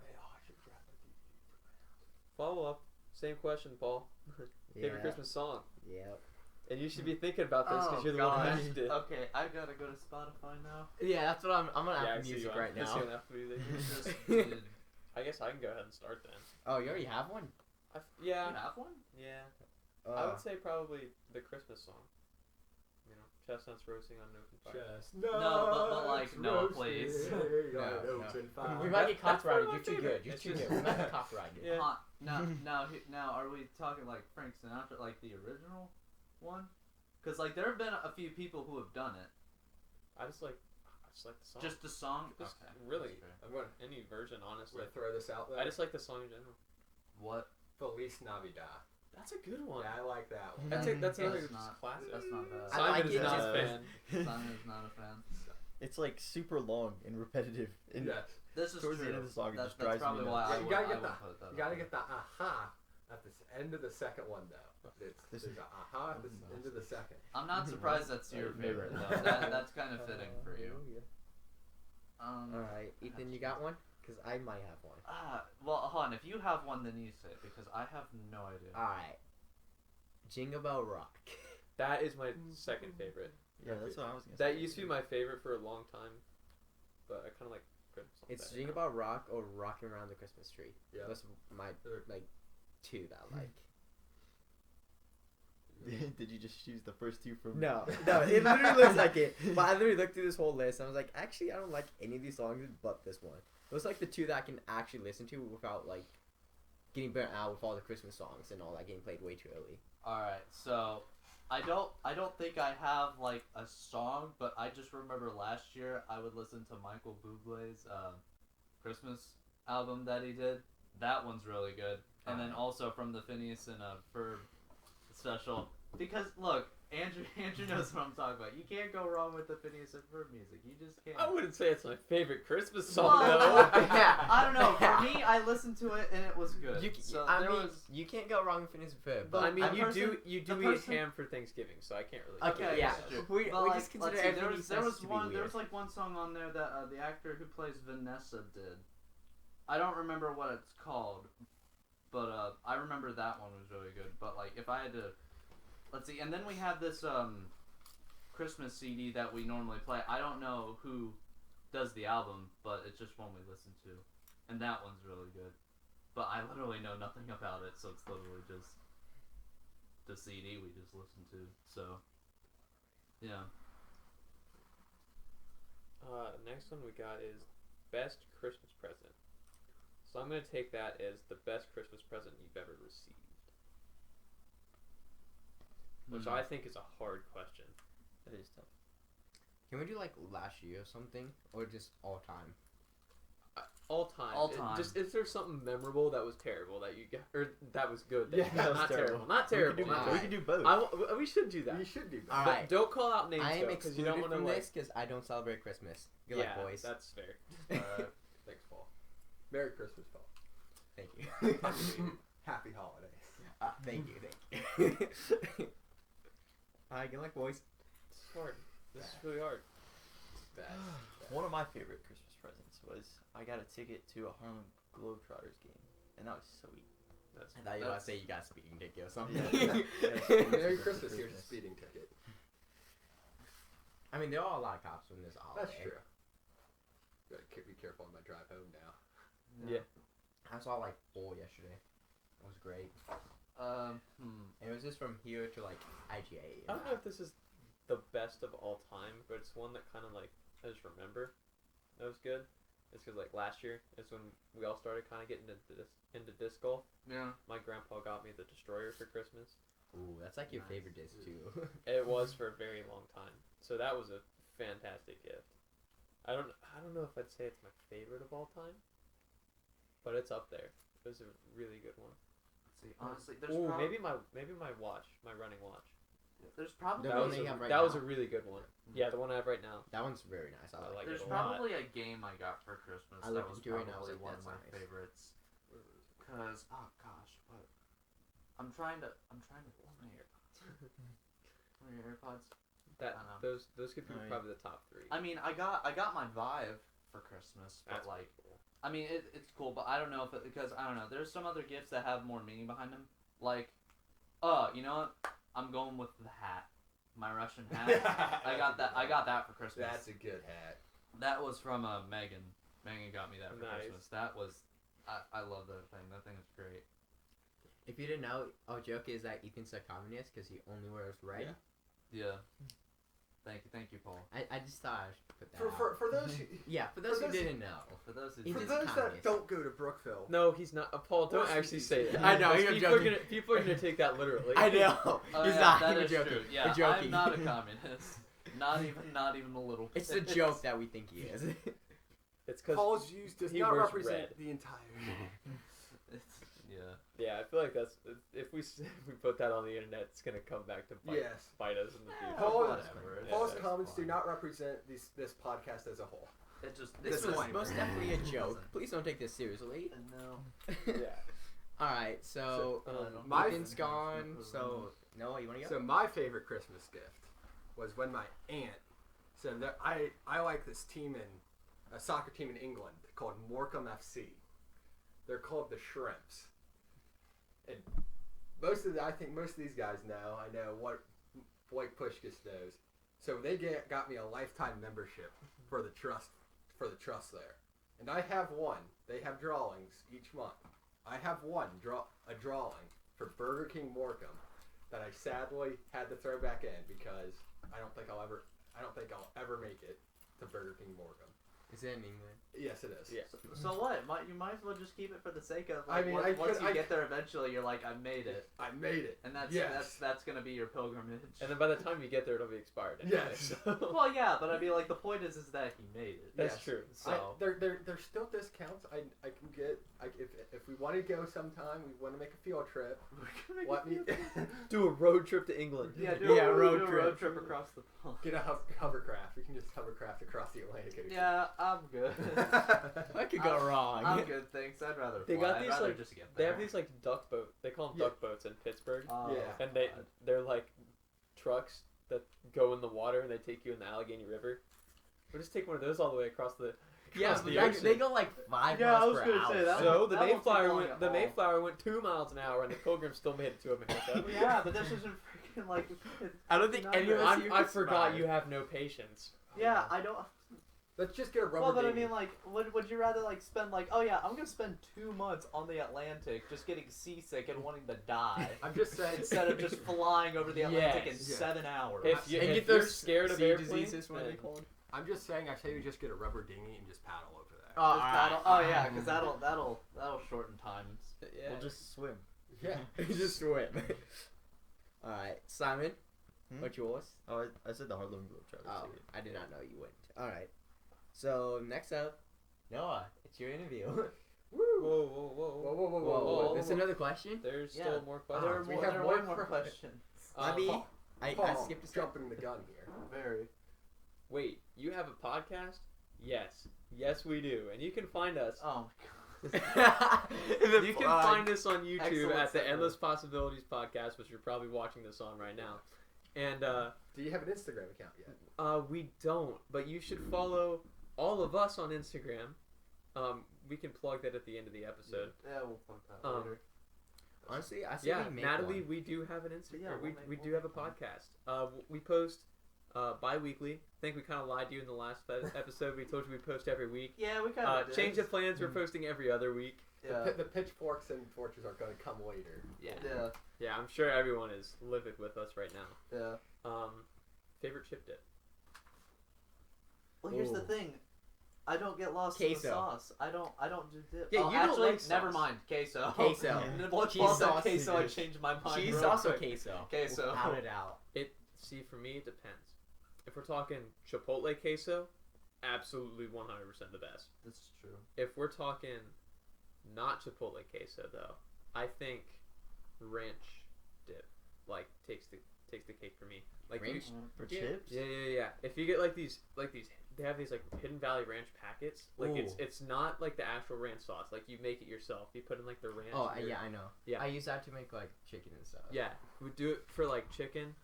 I should grab the DVD for my house. Follow up. Same question, Paul. Favorite Christmas song? Yep. And you should be thinking about this because you're the one who mentioned it. Okay, I gotta go to Spotify now. Yeah, that's what I'm on Yeah, Apple Music right now. I guess I can go ahead and start then. Oh, you already have one? Yeah. You have one? Yeah. I would say probably the Christmas song. You know, chestnuts roasting on an open fire. Chestnuts but like, no, please. roasting on No, an no. open fire. We might get copyrighted. You're too good. You're too good. We might get copyrighted. Yeah. Now, are we talking like Frank Sinatra, like the original one? Because like there have been a few people who have done it. I just like the song. Just the song. Just Okay. really I'm going any version, to honestly. throw this out there. I just like the song in general. What? Feliz Navidad. That's a good one. Yeah, I like that one. That's another That's not- classic. That's not bad. I like Simon is it not just- a fan. Simon is not a fan. It's like super long and repetitive. And Yes. This is Towards true. the end of the song, it That's just drives me probably nuts. why You gotta get I the would put that you gotta up get the aha at the end of the second one though. There's an aha at the end of the second. there. I'm not surprised that's your favorite though. That's kind of fitting for you. Alright, Ethan, you got one? Because I might have one. Well, hold on. If you have one, then you say it because I have no idea. Alright. Jingle Bell Rock. That is my second favorite. Yeah, that's what I was gonna say. That used to be my favorite for a long time, but I kind of like Christmas song It's better Jingle now. Bell Rock or Rocking Around the Christmas Tree. Yeah. Those are my, like, two that I like. Did you just choose the first two from? No, it literally looks like it. But I literally looked through this whole list and I was like, actually, I don't like any of these songs but this one. Those are like the two that I can actually listen to without like getting burnt out with all the Christmas songs and all that getting played way too early. All right, so I don't think I have like a song, but I just remember last year I would listen to Michael Bublé's Christmas album that he did. That one's really good, and then also from the Phineas and Ferb special. Because look, Andrew knows what I'm talking about. You can't go wrong with the Phineas and Ferb music. You just can't. I wouldn't say it's my favorite Christmas song Well, though. Yeah. I don't know. For me, I listened to it and it was good. You can't go wrong with Phineas and Ferb. But I mean, the you person- do the eat person- ham for Thanksgiving, so I can't really. Okay, yeah. that's true. We But, just consider let's see, everything there was to be one. There weird. was like one song on there that the actor who plays Vanessa did. I don't remember what it's called, but I remember that one was really good. But like, if I had to, let's see, and then we have this Christmas CD that we normally play. I don't know who does the album, but it's just one we listen to, and that one's really good. But I literally know nothing about it, so it's literally just the CD we just listened to. So, yeah. Next one we got is best Christmas present. So I'm gonna take that as the best Christmas present you've ever received, which I think is a hard question. That is tough. Can we do like last year or something, or just all time? All time. All time. Just is there something memorable that was terrible that you got, or that was good? That Yeah, you got? that was Not terrible. terrible. Not terrible. not We can do both. We should do that. You should do that. All But right. don't call out names I am though, because you excluded don't want to from like. this because I don't celebrate Christmas. Good Yeah, luck, boys. that's fair. Thanks, Paul. Merry Christmas, Paul. Thank you. Happy holidays. Thank you. Alright, good luck, boys. This is hard. This is really hard. One of my favorite Christmas presents was I got a ticket to a Harlem Globetrotters game, and that was sweet. That's I thought you were going to say you got a speeding ticket or something. Merry Christmas. Here's a speeding ticket. I mean, there are a lot of cops when there's a holiday. That's true. Gotta be careful on my drive home now. Yeah. I saw like 4 yesterday. It was great. And it was just from here to like IGA. I don't know if this is the best of all time, but it's one that kind of like I just remember that was good. It's because like last year is when we all started kind of getting into disc golf. Yeah. My grandpa got me the Destroyer for Christmas. Ooh, that's like your Nice. favorite disc too. It was for a very long time, so that was a fantastic gift. I don't know if I'd say it's my favorite of all time, but it's up there. It was a really good one. Let's see. Honestly, there's Ooh, maybe my watch, my running watch. there's probably The That one was that you have right that was now? a really good one. Yeah, the one I have right now. That one's very nice. I I like like it. there's it a lot. probably a game I got for Christmas I that looked was into it and I was probably like, one of that's my nice. favorites. Cause what? I'm trying to. Where's my AirPods? Where are your AirPods? That I know. those could be Oh, yeah. probably the top 3. I mean, I got my Vive for Christmas, but That's like, cool. I mean, it's cool, but I don't know if because I don't know. There's some other gifts that have more meaning behind them. Like, you know what? I'm going with the hat, my Russian hat. I got that for Christmas. That's a good hat. That was from Megan. Megan got me that for Nice. Christmas. That was, I love that thing. That thing is great. If you didn't know, our joke is that Ethan's a communist because he only wears red. Yeah. Thank you, Paul. I just thought I should put that out. For those who, Yeah, for those who those- didn't know. For those who He for just those that communist. don't go to Brookville, No, he's not. Paul, don't Or actually CDC. say that. I know, Because you're people are gonna take that literally. I know. Oh, He's yeah, not. that We're is joking. true. Yeah, We're joking. I'm not a communist. Not even a little. It's a joke that we think he is. It's because Paul's views does he not wears represent red. the entire. Yeah. yeah, I feel like that's if we put that on the internet, it's gonna come back to bite, Yes. bite us in the future. Paul- Whatever. Yeah, Paul's that's comments do fine. not represent this podcast as a whole. It just This This was one. most definitely a joke. Please don't take this seriously. No. Yeah. Alright, so my- Ethan's gone. So Noah, you want to go? So my favorite Christmas gift was when my aunt. So that I like this team a soccer team in England called Morecambe FC. They're called the Shrimps. And I think most of these guys know. I know what Blake Pushkas knows. So they got me a lifetime membership for the trust there. And I have one. They have drawings each month. I have a drawing for Burger King Morecambe that I sadly had to throw back in because I don't think I'll ever make it to Burger King Morecambe. Is it in England? Yes, it is. Yeah. So what? You might as well just keep it for the sake of. I mean, once you I- get there, eventually you're like, I made it, I made it. and that's Yes. that's gonna be your pilgrimage. And then by the time you get there, it'll be expired. Anyway, Yes. so- Well, yeah, but I mean, like the point is that he made it. That's Yes. true. So There's still discounts. I can get. If we want to go sometime, we want to make a field trip. Let me Do a road trip to England. yeah, Yeah, road do a trip. road trip across the pond. get a hovercraft. We can just hovercraft across the Atlantic Ocean. Yeah, I'm good. What could go wrong? I'm good, thanks. I'd rather They fly. got I'd these, rather like- just get They there. have these like duck boat. They call them Yeah. duck boats in Pittsburgh, Oh, Yeah. and God. they're like trucks that go in the water and they take you in the Allegheny River. We'll just take one of those all the way across the. Yeah, across but the they ocean. go like 5 Yeah, I miles was per gonna hour. say that. So the That won't take Mayflower long went. at The all. Mayflower went 2 miles an hour, and the Pilgrim still made it to America. Yeah, but this isn't freaking like. I don't think Not any of even- us here I could forgot survive. you have no patience. Yeah, I don't. Let's just get a rubber. Well, but I dinghy. mean, like, would you rather like spend like, oh yeah, I'm gonna spend 2 months on the Atlantic just getting seasick and wanting to die I'm just saying. instead of just flying over the Atlantic in Yes. Yeah. 7 hours? If you And if get you're those scared of sea airplanes, diseases, what are they then- called? I'm just saying. I say we just get a rubber dinghy and just paddle over there. Oh, Just alright. oh yeah, because that'll shorten times. Yeah. We'll just swim. Yeah. just swim. Alright, Simon, Hmm? what's yours? Oh, I said the Harlem Globetrotters. Oh, I did not know you went. Alright. So, next up, Noah, it's your interview. Woo! Whoa, whoa, Whoa, whoa! whoa, whoa, whoa, Whoa, whoa! there's another question? There's Yeah. still more There questions. are we more, have there are more way more que- questions. I mean, Paul- I Paul, skipped a step. jumping the gun here. Very. Wait, you have a podcast? Yes, we do, and you can find us. Oh You can find us on YouTube Excellent at the segue. Endless Possibilities Podcast, which you're probably watching this on right now. And Do you have an Instagram account yet? we don't, but you should follow all of us on Instagram. We can plug that at the end of the episode. yeah, we'll fuck that Um, later. Honestly, I say Yeah, we make Natalie, one. we do have an Instagram. Yeah, we we'll we make- do we'll have a make one. podcast. We post bi-weekly. I think we kind of lied to you in the last episode. We told you we post every week. Yeah, we kind of Change of plans. We're posting every other week. Yeah. The pitchforks and torches are going to come later. Yeah. Yeah, I'm sure everyone is livid with us right now. Yeah. Favorite chip dip? Well, here's the Ooh. thing. I don't get lost in the Queso. sauce. I don't do dip. Yeah, oh, you don't actually, like sauce. never mind. Queso. Queso. Once Cheese Paul said sauce queso, I is- changed my mind. Cheese real sauce or quick. queso? Queso. Without a doubt. See, for me, it depends. If we're talking Chipotle queso, absolutely 100% the best. That's true. If we're talking not Chipotle queso, though, I think ranch dip takes the cake for me. Like you- Ranch? For Yeah. chips? yeah. If you get these, they have these Hidden Valley Ranch packets. Ooh. It's not like the actual ranch sauce. Like you make it yourself. You put in the ranch. Oh, and yeah, I know. Yeah. I use that to make chicken and stuff. Yeah, we do it for chicken.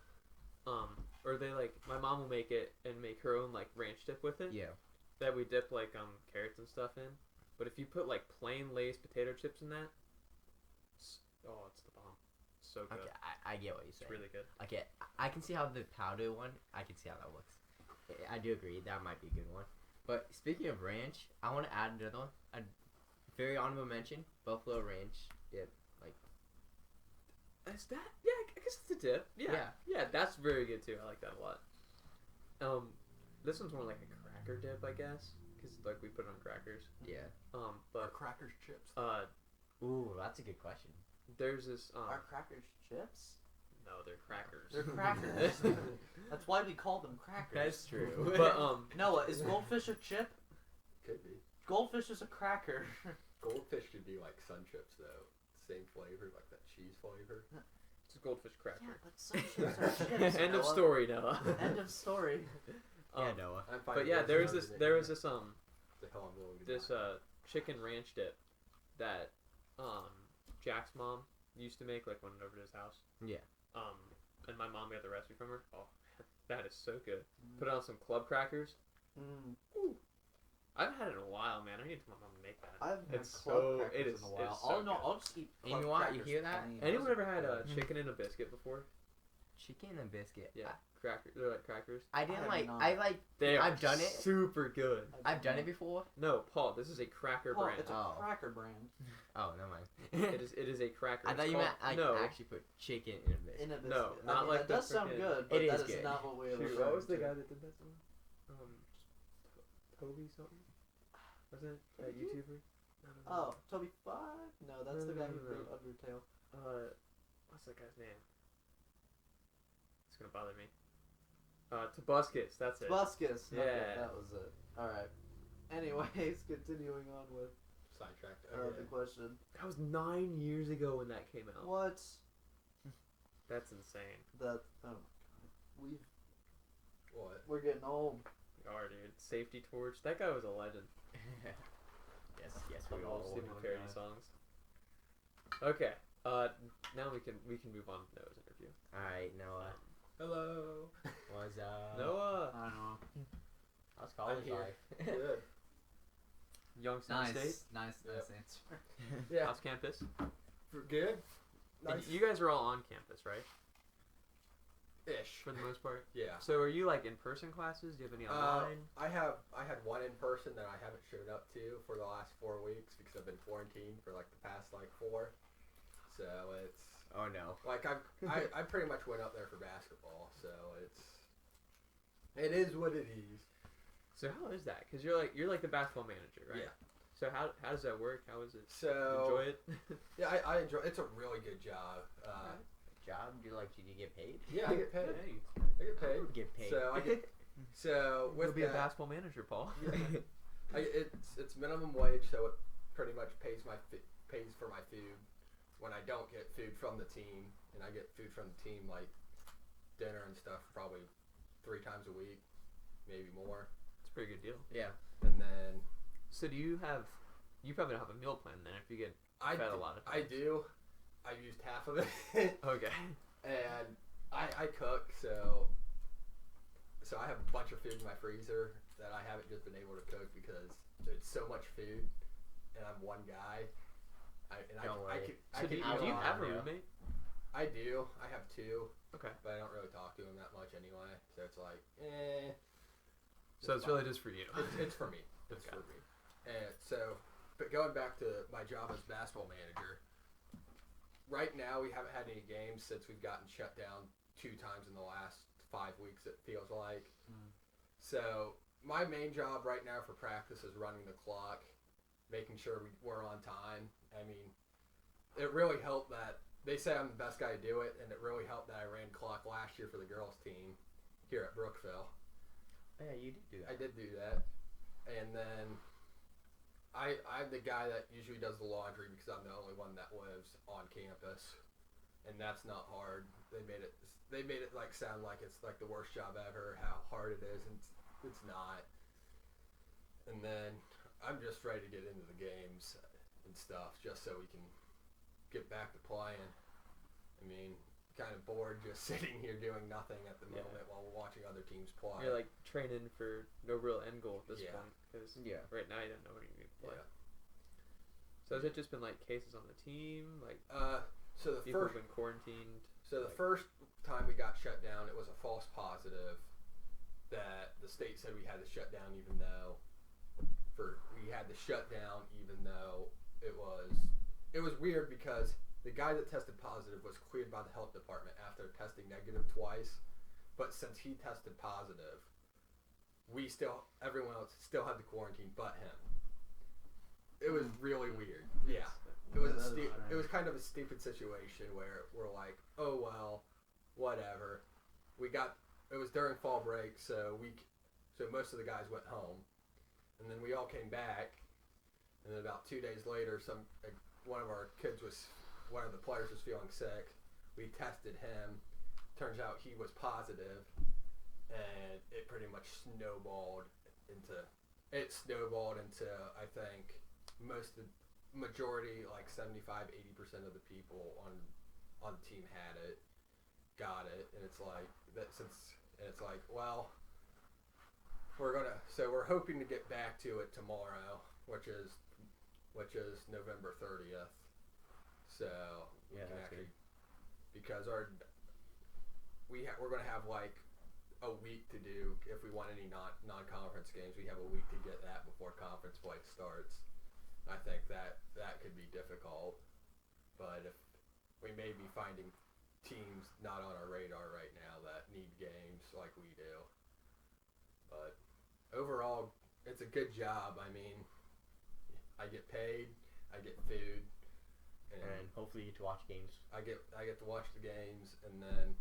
or they like my mom will make it and make her own like ranch dip with it. Yeah. That we dip like carrots and stuff in. But if you put like plain Lay's potato chips in that, it's the bomb. It's so good. Okay, I get what you're It's saying. really good. Okay, I can see how the powder one. I can see how that looks. I do agree that might be a good one. But speaking of ranch, I want to add another one. A very honorable mention: Buffalo Ranch dip. Is that? Yeah, I guess it's a dip. Yeah, that's very good too. I like that a lot. This one's more like a cracker dip, I guess, because like we put it on crackers. Yeah. Are But crackers chips? Ooh, that's a good question. there's this. Are crackers chips? No, they're crackers. They're crackers. That's why we call them crackers. That's true. But Noah, is goldfish a chip? Could be. Goldfish is a cracker. Goldfish should be like sun chips though. Same flavor, like that cheese flavor. it's a goldfish Yeah, cracker. but some chips are chips. End of Noah. story, Noah. End of story. Yeah, Noah. I'm fine But with yeah, those there was numbers this in there it. was this The hell I'm willing to this die. chicken ranch dip that Jack's mom used to make like when I went over to his house. Yeah. And my mom got the recipe from her. Oh, that is so good. Put it on some club crackers. Mm, I haven't had it in a while, man. I need to tell my mom to make that. I haven't had It's club so- crackers it is- in a while. it's so good. I'll just eat And club you want- you crackers hear that? plain. Anyone ever had a Mhm. chicken and a biscuit before? Chicken and biscuit. Yeah, crackers. They're like crackers. I didn't have like. not. I like. They are I've done it. super good. I've done it before. No, Paul, this is a cracker Paul, brand. it's a Oh. cracker brand. Oh, never mind. It is a cracker. I It's thought you called- meant I no. actually put chicken in a biscuit. In a biscuit. No, I not mean, like that the does sound frickin- good, but It that is is good. not what we're Shoot, what was the guy that did that one? Toby something? Wasn't it that YouTuber? No. Oh, Toby 5? No, that's the guy who No. made Undertale. What's that guy's name? It's gonna bother me. Tobuscus, that's it. Buscus. Yeah. Okay, that was it. Alright. Anyways, continuing on with Sidetracked. the Okay. question. That was 9 years ago when that came out. What? That's insane. That, oh my god. What? We're getting old. Oh, dude. Safety Torch. That guy was a legend. Yes, One we of all. those want stupid one parody guy. songs. Okay. Now we can move on to Noah's interview. All right, Noah. Hello. Was Noah, I don't know. how's college here. life? Good. Youngstown State. Nice Yep. answer. Yeah. How's campus? Good. And Nice. you guys are all on campus, right? Ish. For the most part. Yeah. So are you like in-person classes? Do you have any online? I had one in person that I haven't showed up to for the last 4 weeks because I've been quarantined for like the past like 4. So it's Oh no. like I pretty much went up there for basketball. So it is what it is. So how is that? Because you're like the basketball manager, right? Yeah. So how does that work? How is it? So Enjoy it? yeah, I enjoy. It's a really good job. Job? Do you get paid? Yeah, I get paid. Hey, I get paid. I would get paid. So I get so You'll with be a that, basketball manager, Paul. it's minimum wage, so it pretty much pays for my food when I don't get food from the team, and I get food from the team like dinner and stuff probably 3 times a week, maybe more. It's a pretty good deal. Yeah. And then So you probably don't have a meal plan then if you get I fed do, a lot of I times. do. I used half of it, Okay. and I cook, so I have a bunch of food in my freezer that I haven't just been able to cook because it's so much food, and I'm one guy. Don't worry. So do you I will have a know. roommate? I do. I have 2, Okay. but I don't really talk to them that much anyway. So it's like, So it's fine. really just for you. It's for me. It's Okay. for me. And so, but going back to my job as basketball manager, right now we haven't had any games since we've gotten shut down 2 times in the last 5 weeks. It feels like. So my main job right now for practice is running the clock, making sure we're on time. I mean, it really helped that they say I'm the best guy to do it, and it really helped that I ran clock last year for the girls team here at Brookville. Yeah, you did do that. I did do that, and then I'm the guy that usually does the laundry because I'm the only one that lives on campus, and that's not hard. They made it like sound like it's like the worst job ever, how hard it is, and it's not. And then I'm just ready to get into the games and stuff, just so we can get back to playing. I mean, kind of bored just sitting here doing nothing at the Yeah. moment while we're watching other teams play. You're like training for no real end goal at this Yeah. point because Yeah. right now you don't know where you're gonna play. Yeah. So has it just been like cases on the team, like So the people first have been quarantined? So the Like- first time we got shut down, it was a false positive that the state said we had to shut down, even though it was weird because the guy that tested positive was cleared by the health department after testing negative twice, but since he tested positive, everyone else still had to quarantine but him. It was really weird. Yeah. It was it was kind of a stupid situation where we're like, oh well, whatever. It was during fall break, so most of the guys went home, and then we all came back, and then about 2 days later, one of the players was feeling sick. We tested him. Turns out he was positive, and it pretty much snowballed into I think majority, like 75-80% of the people on the team got it, and it's like well, we're hoping to get back to it tomorrow, which is November 30th. So we Yeah, can that's actually, because we're gonna have like a week to do, if we want any non-conference games, we have a week to get that before conference play starts. I think that could be difficult, but if we may be finding teams not on our radar right now that need games like we do. But overall, it's a good job. I mean, I get paid, I get food, And hopefully you get to watch games. I get to watch the games, and then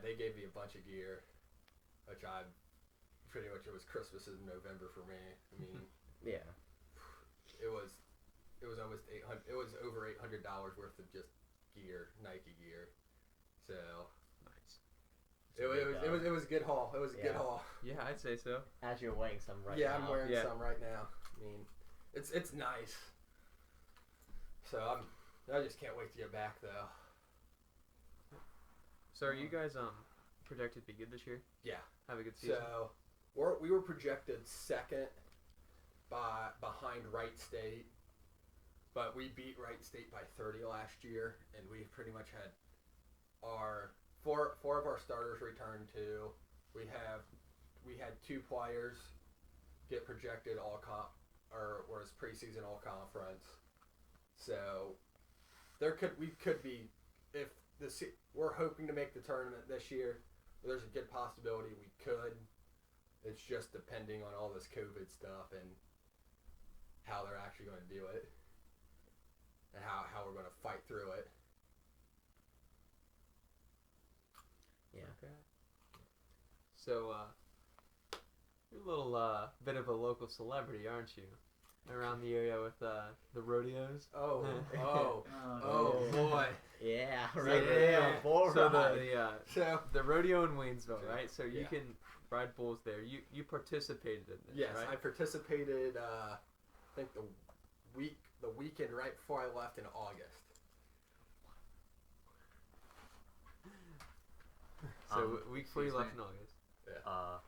they gave me a bunch of gear, which it was Christmas in November for me. I mean, Yeah. it was almost $800. It was over $800 worth of just gear, Nike gear. So Nice. it was a good haul. It was a good Yeah. haul. Yeah, I'd say so. As you're wearing some right Yeah, now. I'm wearing Yeah. some right now. I mean, it's nice. So I just can't wait to get back though. So are you guys projected to be good this year? Yeah. Have a good season. So we were projected second behind Wright State, but we beat Wright State by 30 last year, and we pretty much had our four of our starters return too. We had 2 players get projected or as preseason all conference. So we could be, if we're hoping to make the tournament this year. There's a good possibility we could. It's just depending on all this COVID stuff and how they're actually going to do it, and how we're going to fight through it. Yeah. Okay. So you're a little bit of a local celebrity, aren't you? Around the area with the rodeos. Oh Oh, boy. Yeah. So Right the- there. Bull So ride. So the rodeo in Waynesville, right? So you Yeah. can ride bulls there. You participated in this, yes, right? I participated. I think the weekend right before I left in August. So week before you excuse left me. in August.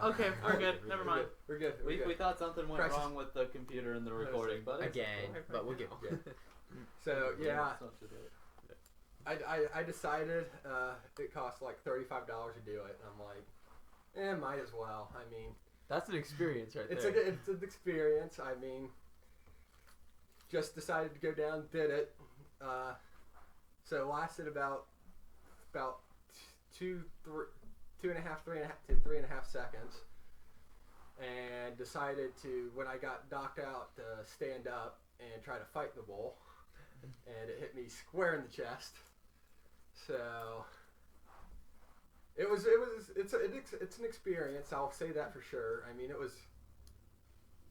Okay, we're good. Never mind. We're good. We thought something went Precious. wrong with the computer and the recording, but it's Again, cool. but we'll get. Yeah. So yeah, Stuff to do. I decided it cost like $35 to do it, and I'm like, might as well. I mean, That's an experience right it's there. it's an experience. I mean, just decided to go down, did it. So it lasted about 3.5 seconds, and decided to, when I got knocked out, to stand up and try to fight the bull, and it hit me square in the chest. So it's an experience. I'll say that for sure. I mean, it was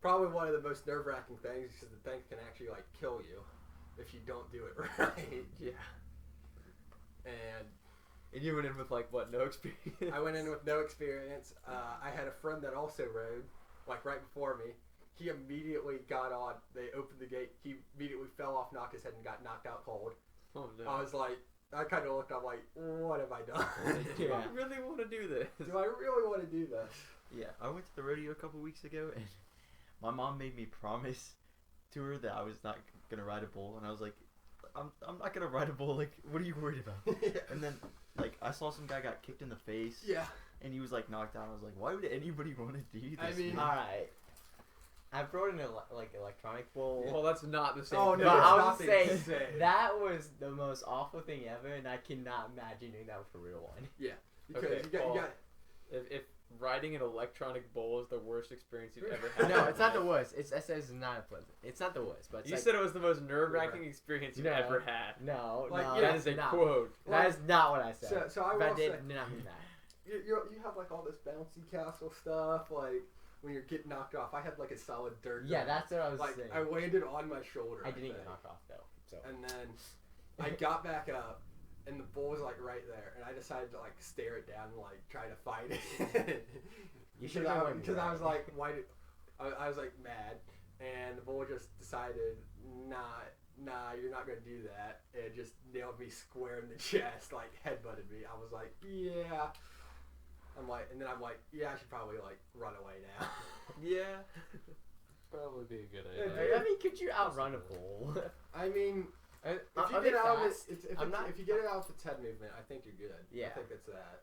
probably one of the most nerve-wracking things, because the thing can actually like kill you if you don't do it right. Yeah. And you went in with like what? No experience. I went in with no experience. I had a friend that also rode, like right before me. He immediately got on. They opened the gate. He immediately fell off, knocked his head, and got knocked out cold. Oh no. I was like, I kind of looked up like, what have I done? Do Yeah. I really want to do this? Do I really want to do this? Yeah, I went to the rodeo a couple weeks ago, and my mom made me promise to her that I was not gonna ride a bull, and I was like, I'm not gonna ride a bull. Like, what are you worried about? And then, like, I saw some guy got kicked in the face, Yeah. and he was like knocked out. I was like, why would anybody want to do this? I mean- man? Alright. I brought an electronic bowl. Well, that's not the same. Oh, thing. no, But it's I not would the say same. that was the most awful thing ever, and I cannot imagine doing that with a real one. Because Okay, you got, Paul. you got, If riding an electronic bowl is the worst experience you've ever had. No, it's not the worst. It says it's not pleasant. It's not the worst, but it's You like, said it was the most nerve-wracking experience you've No. ever had. no, Like, no, yeah, That is a not. quote. That is not what I said. so I if will I did, say, not mean that. you have like all this bouncy castle stuff, like when you're getting knocked off. I had like a solid dirt. Yeah, dome. that's what I was like saying. I landed on my shoulder. I didn't think. get knocked off though. So And then I got back up, and the bull was like right there, and I decided to like stare it down and like try to fight it. you should have Because I was like, why? I was like mad, and the bull just decided, nah, you're not gonna do that. It just nailed me square in the chest, like headbutted me. I was like, yeah. I'm like, yeah, I should probably like run away now. Yeah. Probably be a good Yeah, idea. I mean, could you outrun a bull? I mean, if Are you they get out of it, fast? if you get it out of its head movement, I think you're good. Yeah. I think it's that.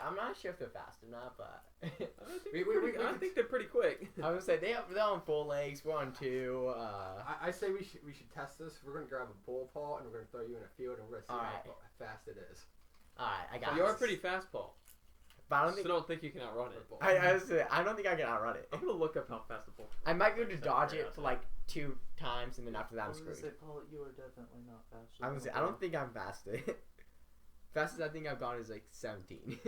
I'm not sure if they're fast or not, but I think they're pretty quick. I would say they're on 4 legs. We're on 2. I say we should test this. We're gonna grab a bull paw and we're gonna throw you in a field and we're gonna see Alright. how fast it is. All right, I got. You are this. pretty fast, Paul. But I don't So think. don't think you can outrun it. I don't think I can outrun it. I'm gonna look up how fast the bull. I might be able to Just dodge out of it for like 2 times, and then after that I I'm was gonna screwed. say, Paul, you are definitely not faster. I'm gonna say I don't think I'm faster. Fastest I think I've gone is like 17.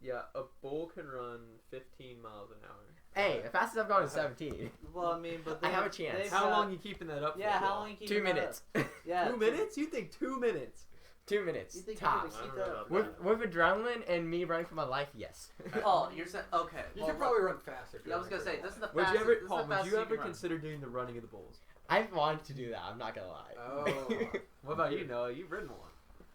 Yeah, a bull can run 15 miles an hour. Hey, the fastest I've gone is 17. Well, I mean, but I have a they- chance. they've How got- long you keeping that up for? Yeah, how Paul? long you keep 2 minutes. Yeah, 2 minutes? You think 2 minutes? 2 minutes. You think Tops. you I could don't keep know that? about With adrenaline and me running for my life, yes. Paul, you're saying okay. You well, could probably run faster. if Yeah, I was you're gonna say running this is the Would fastest. you ever, this is Paul? the Would fastest you ever can run. consider doing the running of the bulls? I've wanted to do that. I'm not gonna lie. Oh. What about you, Noah? You've ridden one.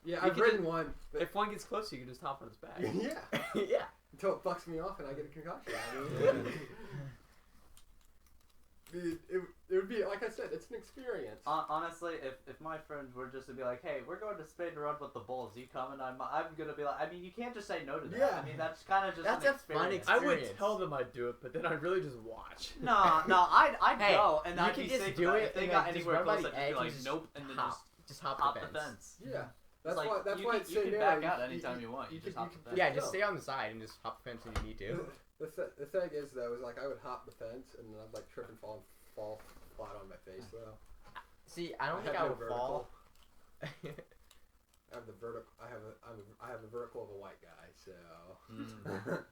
Yeah, You I've could ridden one. But If one gets closer, you can just hop on its back. yeah, yeah. until it fucks me off and I get a concussion. I mean, it would be like I said, it's an experience. Honestly, if my friends were just to be like, hey, we're going to Spain to run with the bulls, you coming? I'm gonna be like, I mean, you can't just say no to that. Yeah. I mean, that's kind of just That's an a fun experience. I would Experience. tell them I'd do it, but then I'd really just watch. No, I'd Hey, go and you I'd can be just safe do with that. it If they and, got like, just anywhere run by close, the I'd just edge be and like, just nope, and then hop. Just hop hop the the fence. fence. Yeah, that's like, why. That's you why can, it's you so can narrow. back out anytime you want. You just hop the fence. Yeah, just stay on the side and just hop the fence when you need to. The thing is though, is like I would hop the fence and then I'd like trip and fall flat on my face though. See, I don't think have I no would fall. I have the vertical. I have the vertical of a white guy. So.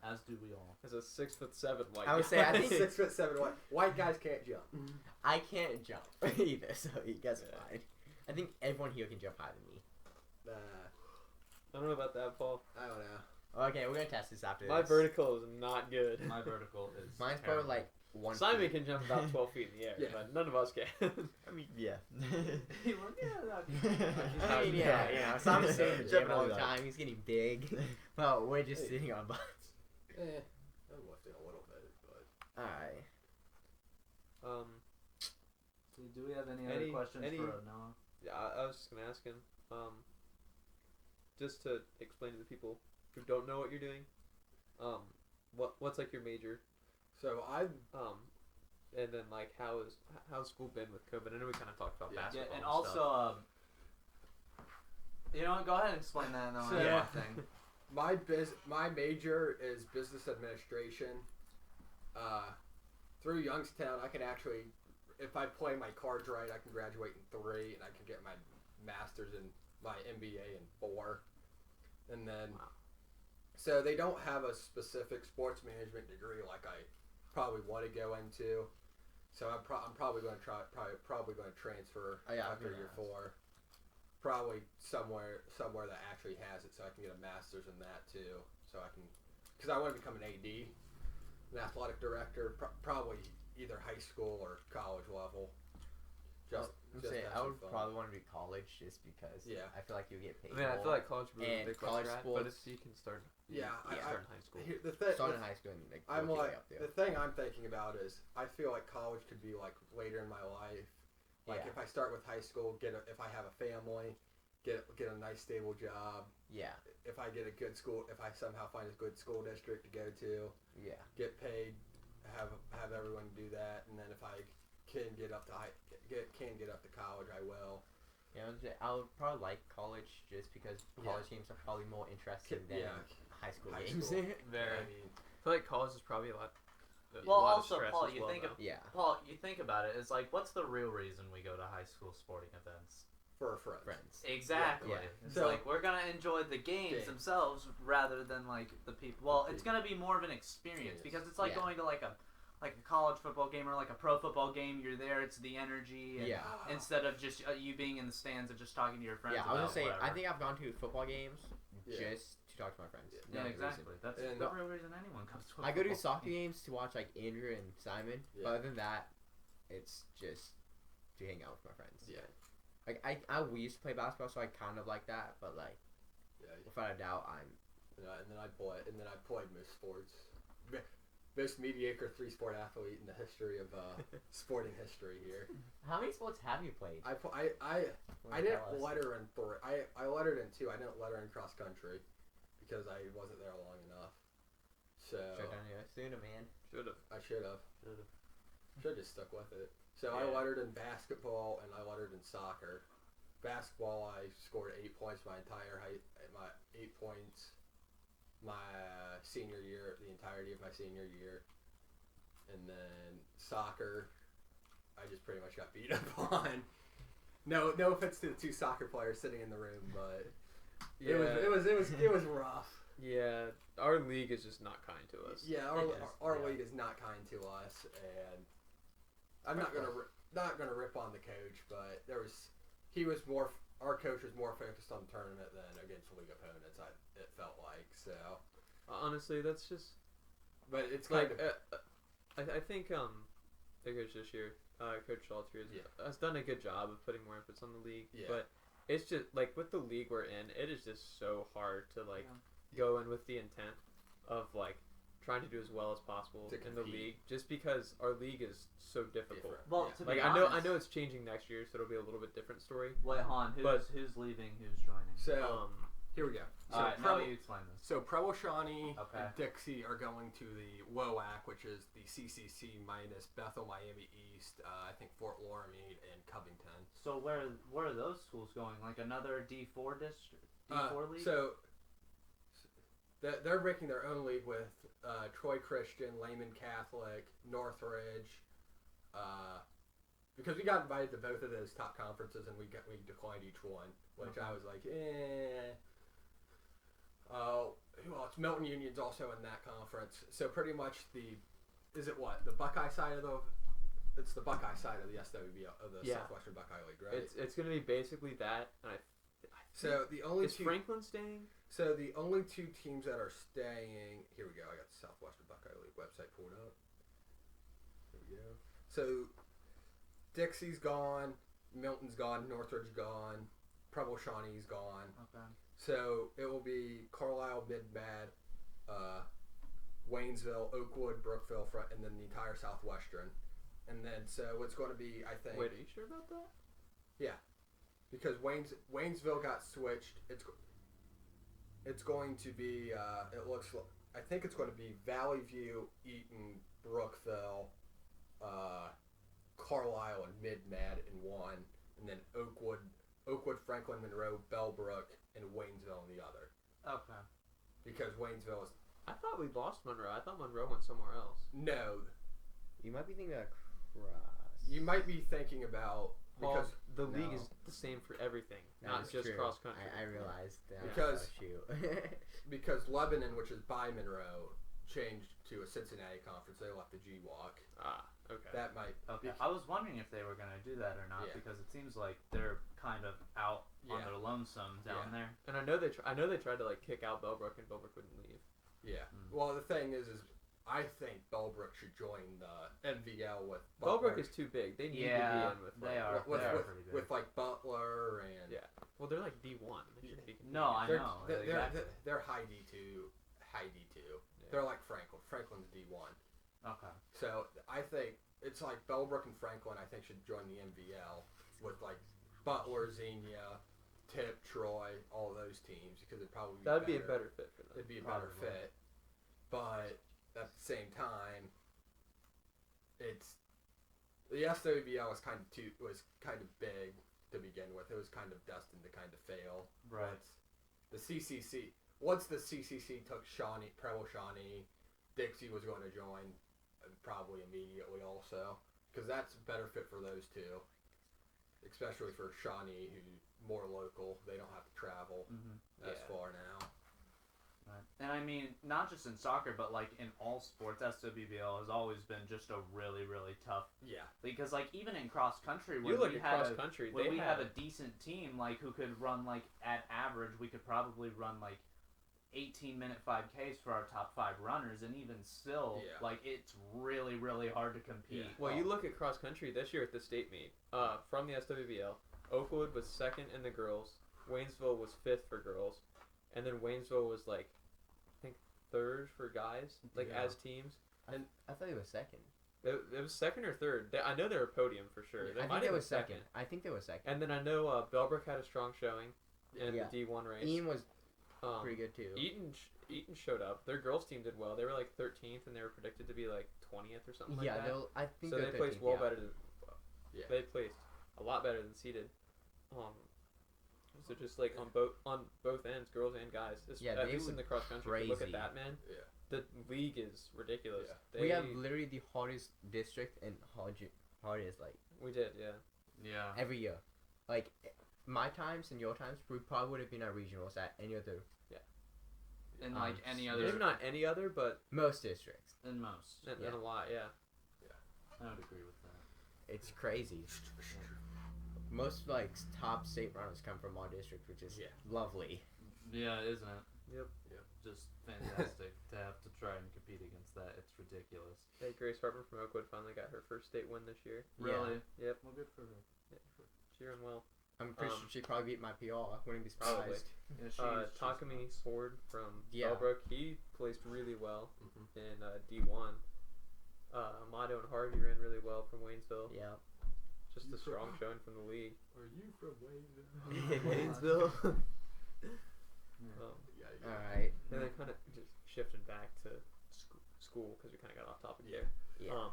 As do we all. As a 6'7" white I would guy. say I think 6'7" white guys can't jump. I can't jump either, so you guys are fine. I think everyone here can jump higher than me. I don't know about that, Paul. I don't know. Okay, we're gonna test this after My this. vertical is not good. My vertical is. Mine's terrible. probably like 1 Simon feet. can jump about 12 feet in the air, Yeah. but none of us can. I mean, yeah. I mean, yeah, you know, Simon's sitting in the gym all the Definitely not. time. He's getting big. Well, we're just Hey. sitting on butts. I'm lifting a little bit, but. Alright. So do we have any other questions for Noah? Yeah, I was just gonna ask him. Just to explain to the people who don't know what you're doing. What's like your major? So And then like how's school been with COVID? I know we kind of talked about Yeah. basketball. Yeah, and stuff. also, you know what? Go ahead and explain that. And then I'll add Yeah. one thing. my major is business administration. Through Youngstown, I can actually, if I play my cards right, I can graduate in 3, and I can get my master's and my MBA in 4, and then. Wow. So they don't have a specific sports management degree like I probably want to go into. So I'm probably going to probably going to transfer Oh, yeah, I was after gonna year ask. 4. Probably somewhere that actually has it, so I can get a master's in that too. So I can, because I want to become an AD, an athletic director, probably either high school or college level. I would probably want to be college just because. Yeah. I feel like you get paid. I mean, I feel like college would be And a big college strat, but if sports- you can start, I start in high school. the thing, Start in high school and like I'm work your way like up there. the thing I'm thinking about is I feel like college could be like later in my life. Like Yeah. if I start with high school, if I have a family, get a nice stable job. Yeah. If I get a good school, if I somehow find a good school district to go to, Yeah. get paid, have everyone do that, and then if I can get up to college, I will. Yeah, I would probably like college just because college teams are probably more interesting than high school games. Very. I mean, I feel like college is probably a lot. Well, lot also, of stress Paul, as you well, think though. of Yeah. Paul, you think about it. It's like, what's the real reason we go to high school sporting events? for friends. Friends. Exactly. Yeah. It's So- like we're gonna enjoy the games themselves rather than like the people. Well, it's gonna be more of an experience Yes. because it's like Yeah. going to like a college football game or like a pro football game. You're there. It's the energy. And Yeah. Instead of just you being in the stands and just talking to your friends. Yeah, I was about gonna say whatever. I think I've gone to football games Yeah. just to talk to my friends. Yeah. No Yeah, other reason. exactly. That's And- the real reason anyone comes to. I go to soccer games to watch like Andrew and Simon, Yeah. but other than that, it's just to hang out with my friends. Yeah. Like we used to play basketball, so I kind of like that, but like Yeah. without a doubt, I'm And then I played most sports. Most mediocre 3-sport athlete in the history of sporting history here. How many sports have you played? I didn't letter in 3. I lettered in 2. I didn't letter in cross country because I wasn't there long enough. So Shut down here sooner, man. Should have. I should have. Should have just stuck with it. So I Yeah. lettered in basketball and I lettered in soccer. Basketball, I scored 8 points my 8 points my senior year, the entirety of my senior year. And then soccer, I just pretty much got beat up on. No offense to the 2 soccer players sitting in the room, but Yeah. it was rough. Yeah, our league is just not kind to us. Yeah, our league is not kind to us, and I'm not gonna rip on the coach, but our coach was more focused on the tournament than against league opponents. It felt like so, Honestly, that's just but it's kind like of I think the coach this year, Coach Schultz here, Yeah. has done a good job of putting more emphasis on the league. Yeah. But it's just like with the league we're in, it is just so hard to like go in with the intent of like trying to do as well as possible To in the compete. league, just because our league is so difficult. different. Well, Yeah. to Like be I honest, know it's changing next year, so it'll be a little bit different story. Wait, Han, who's leaving? Who's joining? So here we go. So All right, now you explain this. So Shawnee Okay. and Dixie are going to the WOAC, which is the CCC minus Bethel, Miami East, I think Fort Laramie, and Covington. So where are those schools going? Like another D4 district, D4 league? So they're making their own league with Troy Christian, Lehman Catholic, Northridge, because we got invited to both of those top conferences and we declined each one, which I was like, who else? Milton Union's also in that conference. So pretty much the Buckeye side of it's the Buckeye side of the SWB of the Yeah. Southwestern Buckeye League, right? It's gonna be basically that, and I So the only is two Franklin staying? So the only 2 teams that are staying, here we go. I got the Southwestern Buckeye League website pulled up. Here we go. So Dixie's gone, Milton's gone, Northridge gone, Preble Shawnee's gone. Okay. So it will be Carlisle, Mid-Bad, Waynesville, Oakwood, Brookville, and then the entire Southwestern. And then so it's going to be, I think, Wait, are you sure about that? because Waynesville got switched. It's going to be. I think it's going to be Valley View, Eaton, Brookville, Carlisle, and Mid-Mad in one, and then Oakwood, Franklin, Monroe, Bellbrook, and Waynesville in the other. Okay. Because Waynesville is I thought we lost Monroe. I thought Monroe went somewhere else. no. You might be thinking of Cross. You might be thinking about because The league No. is the same for everything, That not is just true. cross country. I realized that. Because- Oh, shoot. because Lebanon, which is by Monroe, changed to a Cincinnati conference. They left the GWAC. Okay. That might Okay. I was wondering if they were gonna do that or not Yeah. because it seems like they're kind of out on Yeah. their lonesome down Yeah. there. And I know they tried to like kick out Bellbrook, and Bellbrook wouldn't leave. Yeah. Mm. Well, the thing is I think Bellbrook should join the MVL with Bellbrook Butler. is too big. They need Yeah, to be in with they like, are. with, They are with, pretty big. with like Butler and Yeah. Well, they're like D1. They shouldn't be competing. No, I they're, know. they're, exactly. they're high D2. Yeah. They're like Franklin. Franklin's D1. Okay. So I think it's like Bellbrook and Franklin. I think should join the MVL with like Butler, Xenia, Tip, Troy, all those teams because it'd probably That'd be a better fit for them. It'd be a better Probably. fit, but at the same time, it's the SWBL was kind of big to begin with. It was kind of destined to kind of fail. Right. Once the CCC took Preble Shawnee, Dixie was going to join probably immediately also because that's a better fit for those two, especially for Shawnee who's more local. They don't have to travel as far now. Right. And I mean, not just in soccer, but like in all sports, SWBL has always been just a really, really tough. Yeah. Because like even in cross country, when You look we at had cross country. when They we have have a decent team like who could run like at average, we could probably run like 18-minute 5Ks for our top 5 runners, and even still, Yeah. like it's really, really hard to compete. Yeah. Well, you look at cross country this year at the state meet. From the SWBL, Oakwood was second in the girls. Waynesville was 5th for girls, and then Waynesville was like, I think 3rd for guys, like Yeah. as teams. I thought it was second. It was 2nd or 3rd. I know they were podium for sure. Yeah, They I might think it have was been second. I think they were second. And then I know Bellbrook had a strong showing in Yeah. the D1 race. Ian was Um, pretty good too. Eaton showed up. Their girls team did well. They were like 13th, and they were predicted to be like 20th or something Yeah, like that. I think So they're they placed 13th, well yeah. better than. Yeah. They placed a lot better than seeded. So just like on both ends, girls and guys. Yeah, at they least in were the cross country. If you look at crazy. that, man. Yeah. The league is ridiculous. Yeah. We have literally the hardest district and hardest like We did, yeah. Yeah. every year. Like my times and your times, we probably would have been at regionals at any other And like any Maybe other, Maybe not any other, but most districts. in most, and Yeah. a lot, yeah. I would agree with that. It's crazy. Most like top state runners come from our district, which is Yeah. lovely. Yeah, isn't it? Yep. Just fantastic to have to try and compete against that. It's ridiculous. Hey, Grace Hartman from Oakwood finally got her first state win this year. Really? Yep. Well, good for her. She's doing well. I'm pretty sure she probably beat my PR. I wouldn't be Probably. surprised. Yeah, Takumi nuts. Ford from Yeah. Bellbrook, he placed really well Mhm. in D1. Amato and Harvey ran really well from Waynesville. Yeah. Just a strong showing from the league. Are you from Waynesville? Waynesville. Yeah. All right. And then kind of just shifting back to school because we kind of got off topic Yeah. there. Yeah.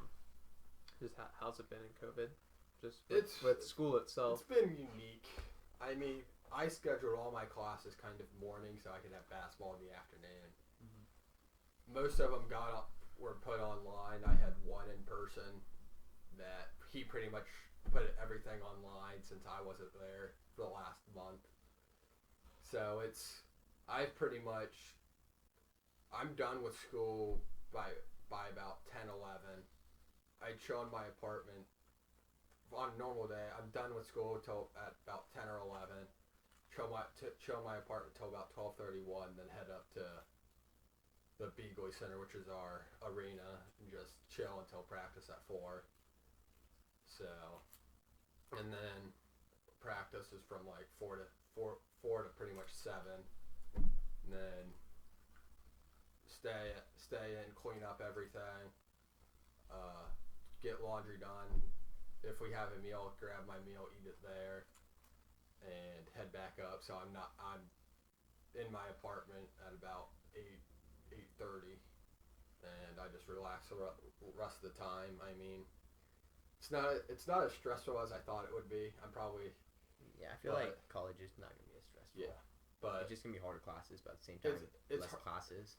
Just how's it been in COVID? Just It's- with school itself. It's been unique. I mean, I scheduled all my classes kind of morning so I could have basketball in the afternoon. Most of them were put online. I had one in person that he pretty much put everything online since I wasn't there for the last month. So I'm done with school by about 10, 11. I'd show in my apartment on a normal day. I'm done with school till at about 10 or 11. Show my apartment till about 12:31. Then head up to the Beagley Center, which is our arena, and just chill until practice at 4. So, and then practice is from like 4 to pretty much 7. And then stay in, clean up everything, get laundry done. If we have a meal, grab my meal, eat it there, and head back up. So I'm in my apartment at about 8:30, and I just relax the rest of the time. I mean, it's not as stressful as I thought it would be. Yeah, I feel But- like college is not gonna be as stressful. Yeah, but It's just gonna be harder classes, but at the same time, it's less classes.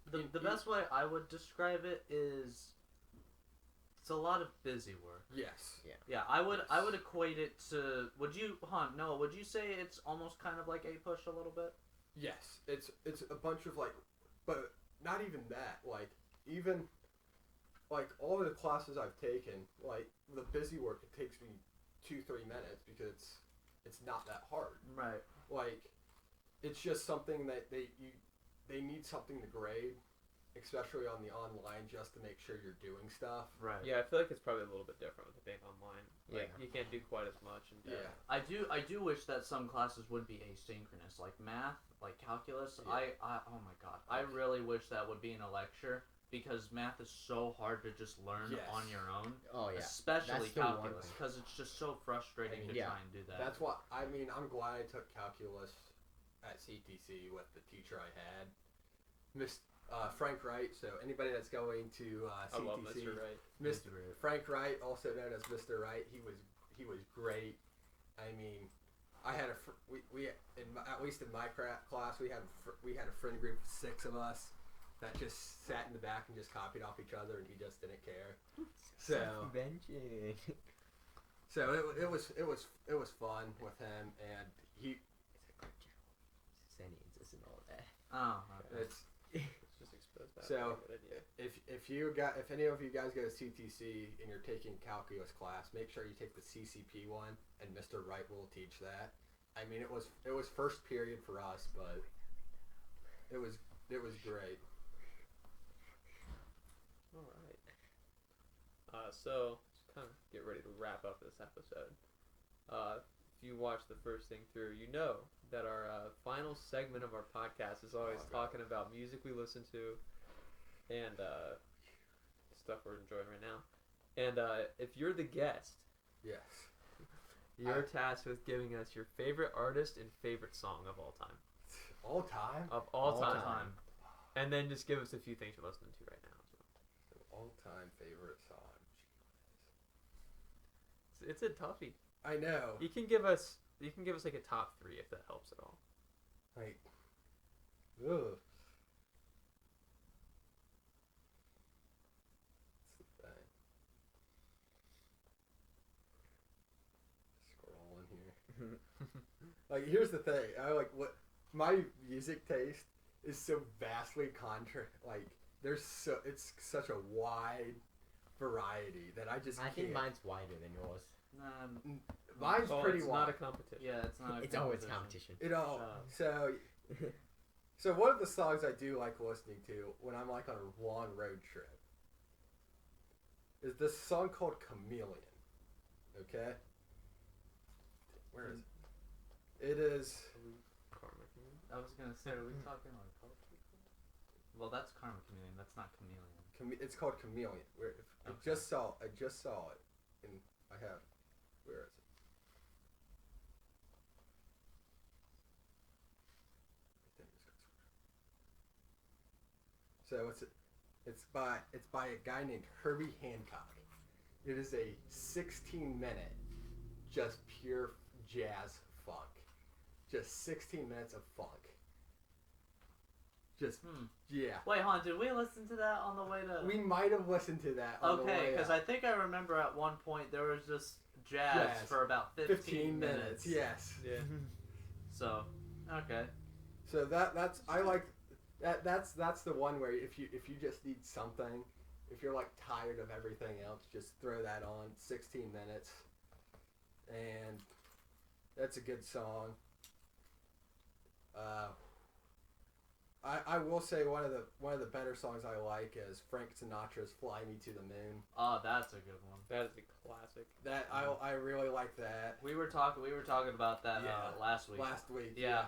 The best way I would describe it is it's a lot of busy work. yes. Yeah, I would equate it to. Would you say it's almost kind of like a push a little bit? Yes, it's a bunch of like, but not even that. Like even like all of the classes I've taken, like the busy work, it takes me 2-3 minutes because it's not that hard. Right. Like it's just something that they need something to grade, especially on the online, just to make sure you're doing stuff. Right. Yeah, I feel like it's probably a little bit different with it being online. Like, Yeah. you can't do quite as much. And Yeah. I do wish that some classes would be asynchronous, like math, like calculus. Yeah. I oh my god, I really wish that would be in a lecture because math is so hard to just learn Yes. on your own, Oh yeah. especially That's the one calculus, thing. because it's just so frustrating to Yeah. try and do that. That's what I mean. I'm glad I took calculus at CTC with the teacher I had, Miss Frank Wright. So anybody that's going to I CTC, love Mr. Wright. Mr. Frank Wright, also known as Mr. Wright, he was great. I mean, I had we at least in my class we had a friend group of 6 of us that just sat in the back and just copied off each other, and he just didn't care. So it was fun with him, and he Seniors and all that. Oh, okay. it's Let's just expose that. So- Good idea. if any of you guys go to CTC and you're taking calculus class, make sure you take the CCP one, and Mr. Wright will teach that. I mean, it was first period for us, but it was great. All right. So just kind of get ready to wrap up this episode. If you watch the first thing through, you know that our final segment of our podcast is always Oh, God. talking about music we listen to and stuff we're enjoying right now. And if you're the guest, Yes. you're tasked with giving us your favorite artist and favorite song of all time. All time. Of all All time. time. And then just give us a few things you're listening to right now. All time favorite song. It's a toughie. I know. You can give us like a top 3 if that helps at all. Like, ugh. That's the thing. Scrolling here. Like, here's the thing. I like what my music taste is so vastly it's such a wide variety that I just I can't. think mine's wider than yours. Mine's Oh, pretty it's wide. not a competition. Yeah, it's not. It's always competition. It all. So- So one of the songs I do like listening to when I'm like on a long road trip is this song called Chameleon. Okay? Where is it? It is. Karma King. I was gonna say, are we talking like culture? Well, that's Karma Chameleon. That's not Chameleon. It's called Chameleon. Where I Okay. just saw it, and I have. Where is it? So it's by a guy named Herbie Hancock. It is a 16-minute, just pure jazz funk. Just 16 minutes of funk. Just yeah. Wait, hold on. Did we listen to that on the way to? We might have listened to that. On the Okay, way because up. I think I remember at one point there was just jazz Jazz. for about 15 minutes. Yes. Yeah. So, okay. So that's I like that. That's the one where if you just need something, if you're like tired of everything else, just throw that on. 16 minutes, and that's a good song. I will say one of the better songs I like is Frank Sinatra's "Fly Me to the Moon." Oh, that's a good one. That is a classic. That I really like that. We were talking about that Yeah. last week. Last week. Yeah,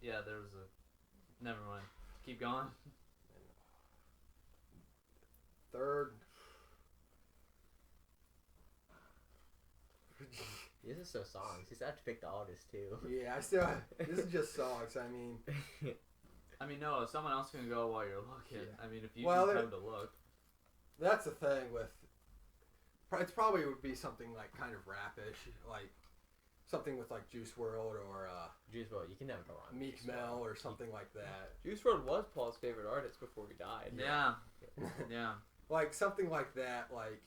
there was a. Never mind. Keep going. Third. These are so songs. You still have to pick the artist too. Yeah, I still. This is just songs. I mean. I mean, no, someone else can go while you're looking. Yeah. I mean, if you Well, need there- time to look. That's the thing with. It probably would be something like kind of rapish, like something with like Juice WRLD or Juice WRLD, you can never go wrong. with Meek Juice Mill WRLD. or something like that.Use WRLD was Paul's favorite artist before he died. Yeah. Yeah. Like something like that, like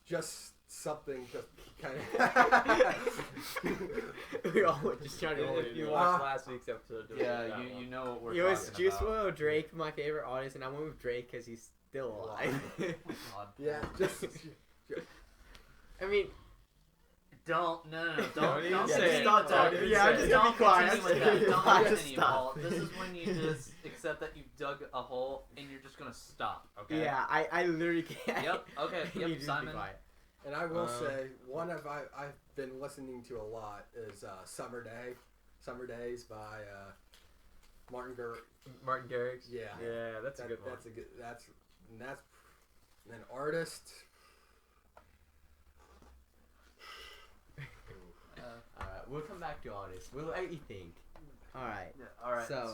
just something just kind of. We all were just trying to If avoid you it. watched last week's episode, you'll Yeah, know that one. you know what we're It was talking Juice about. WRLD, Drake, my favorite artist, and I went with Drake because he's still alive. God. Yeah, just. I mean, Don't Don't don't even continue say it. with that. Don't even Yeah, say I'm it. just Don't gonna be quiet. continue with that. I'm Don't just continue, stop. Paul. This is when you just accept that you've dug a hole and you're just gonna stop. Okay. Yeah, I literally can't. Yep. Okay. You Yep. just be Simon. quiet. And I will say one of I've been listening to a lot is Summer Days by Martin Garrix. Yeah. Yeah, that's a good one. That's a good. That's an artist. Alright, we'll come back to all this. We'll let you think. Alright. Yeah, all right. So-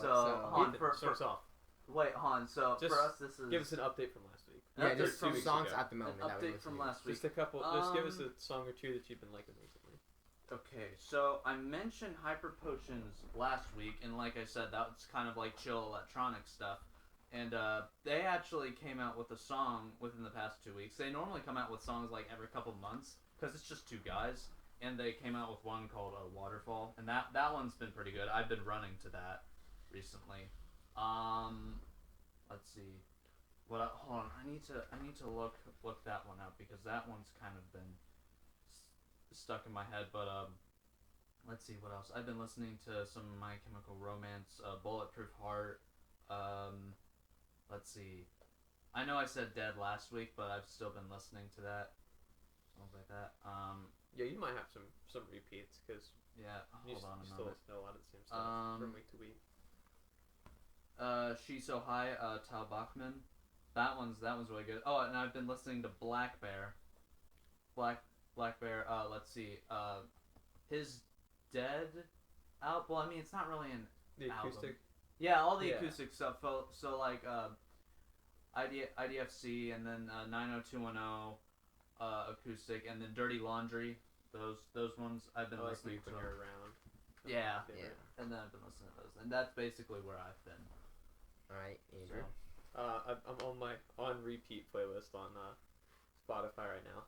Han, Ethan, for start us off. wait, Han. So Just for us, this is Give us an update from last week. An Yeah, update just from some 2 weeks songs ago. at the an moment. that we're update from listening. last week. Just a couple. Just give us a song or two that you've been liking recently. Okay, so I mentioned Hyper Potions last week, and like I said, that was kind of like chill electronic stuff. And they actually came out with a song within the past 2 weeks. They normally come out with songs like every couple months because it's just 2 guys. And they came out with one called Waterfall, and that one's been pretty good. I've been running to that recently. Let's see. Hold on, I need to look that one up because that one's kind of been stuck in my head. But let's see what else. I've been listening to some My Chemical Romance, Bulletproof Heart. Let's see. I know I said Dead last week, but I've still been listening to that. Songs like that. Yeah, you might have some repeats because Yeah. you Hold on a still moment. listen to a lot of the same stuff from week to week. She's So High, Tal Bachman. That one's really good. Oh, and I've been listening to Black Bear. Black Bear. Let's see. His Dead out. Well, I mean, it's not really an The album. acoustic. Yeah, all the Yeah. acoustic stuff. So like IDFC, and then 90210 acoustic, and then Dirty Laundry. Those ones I've been I like listening Week when to. you're around. Yeah. Yeah. And then I've been listening to those, and that's basically where I've been. Alright, Andrew. I'm on my on repeat playlist on Spotify right now.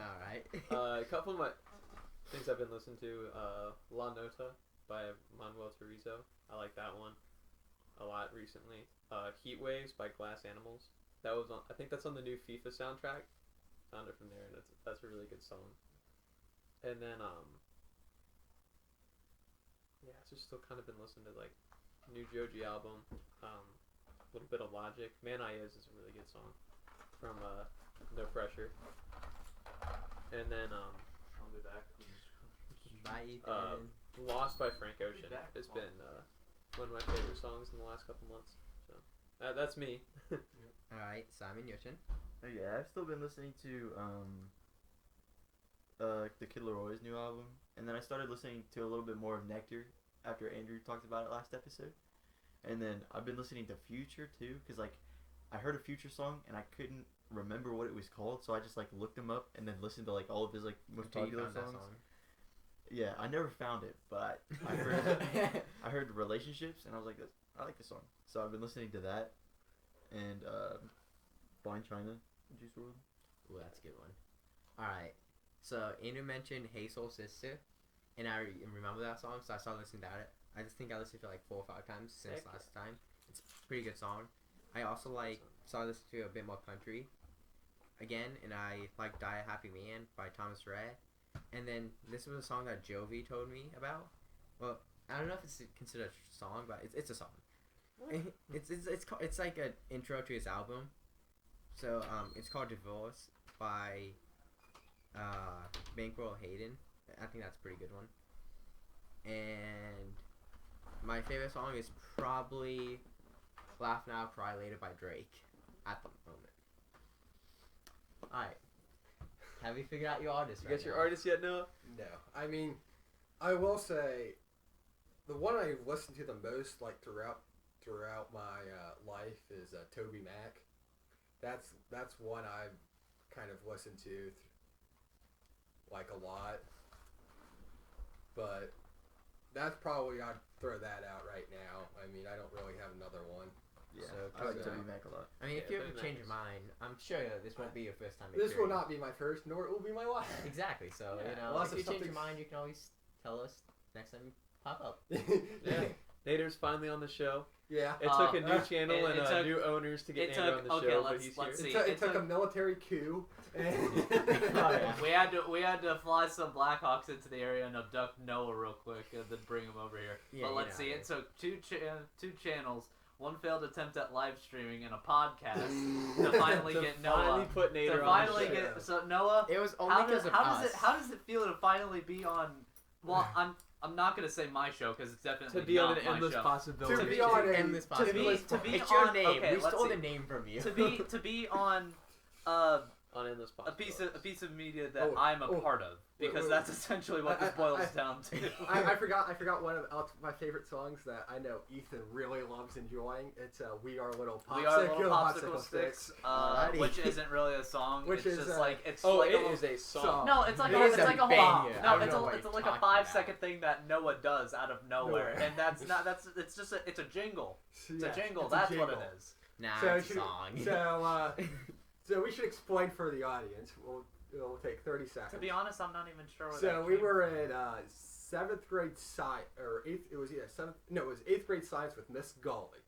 Alright. A couple of my things I've been listening to, La Nota by Manuel Turizo. I like that one a lot recently. Heat Waves by Glass Animals. That was on. I think that's on the new FIFA soundtrack. Found it from there, and that's a really good song. And then yeah, I've just still kind of been listening to like new Joji album. A little bit of Logic. Man I Is a really good song from No Pressure. And then I'll be back. Bye, Ethan. Lost by Frank Ocean back. has been one of my favorite songs in the last couple months. So that's me. Alright, Simon, your turn. Oh, yeah, I've still been listening to the Kid Leroy's new album, and then I started listening to a little bit more of Nectar after Andrew talked about it last episode, and then I've been listening to Future too, because like I heard a Future song and I couldn't remember what it was called, so I just like looked him up and then listened to like all of his like most Until you popular found that songs. song. Yeah, I never found it, but I heard I heard Relationships, and I was like, I like this song, so I've been listening to that, and Blind China, Juice WRLD. Ooh, that's a good one. Alright, so Andrew mentioned Hey Soul Sister, and I remember that song, so I started listening to it. I just think I listened to it like 4 or 5 times since Heck last time. It's a pretty good song. I also like started listening to a bit more country again, and I like Die a Happy Man by Thomas Rhett. And then this was a song that Jovi told me about. Well, I don't know if it's considered a song, but it's a song. It's like an intro to his album. So it's called Divorce by Bankroll Hayden. I think that's a pretty good one. And my favorite song is probably Laugh Now, Cry Later by Drake at the moment. Alright. Have you figured out your artist You right got your now? artist yet, Noah? No, I mean, I will say, the one I've listened to the most, like throughout my life, is Toby Mac. That's one I've kind of listened to, like a lot. But that's probably I'd throw that out right now. I mean, I don't really have another one. Yeah, So, I like so- Toby Mac a lot. I mean, if Yeah, you ever Toby Mac change is- your mind, I'm sure this won't be your first time. This will hearing. not be my first, nor it will be my last. Exactly. So Yeah, you know, unless if you it's change your something- mind, you can always tell us next time you pop up. Yeah. Nator's finally on the show. Yeah. It took a new uh, channel it and took- new owners to get it Nator took- on the okay, show, but let's- he's let's here. see. It it took a took- military coup. And yeah. We had to fly some Blackhawks into the area and abduct Noah real quick and then bring him over here. Yeah, but you let's know see, how it it is. took two channels, one failed attempt at live streaming and a podcast to finally to get finally Noah. put Nator To on finally the show. get so Noah. It was only How because does of how us. does it how does it feel to finally be on? Well, I'm not gonna say my show because it's definitely To be on not an my endless show. possibility. To be on a endless to be possibilities. to be It's on your name. okay, We let's stole see. the name from you. to be on on endless a possibilities. piece of media that Oh, I'm a oh. part of because Wait, that's essentially what this boils down to. I forgot one of my favorite songs that I know Ethan really loves enjoying. It's "We Are Little Popsicle, We are little popsicle sticks, Alrighty. which isn't really a song. Which it's is, just like it's Oh, like it a, is a song. song. No, it's like It a, is it's a like a whole banger. I no, don't it's know what it's you're like a talking 5-second about. thing that Noah does out of nowhere, Nowhere. and it's just it's a jingle. It's Yeah, a jingle. it's a That's what jingle. it is. Nah, So, it's a song. so we should explain for the audience. It'll take 30 seconds. To be honest, I'm not even sure what So that we came were from. in 7th grade science, or 8th. It was 8th grade science with Miss Gully.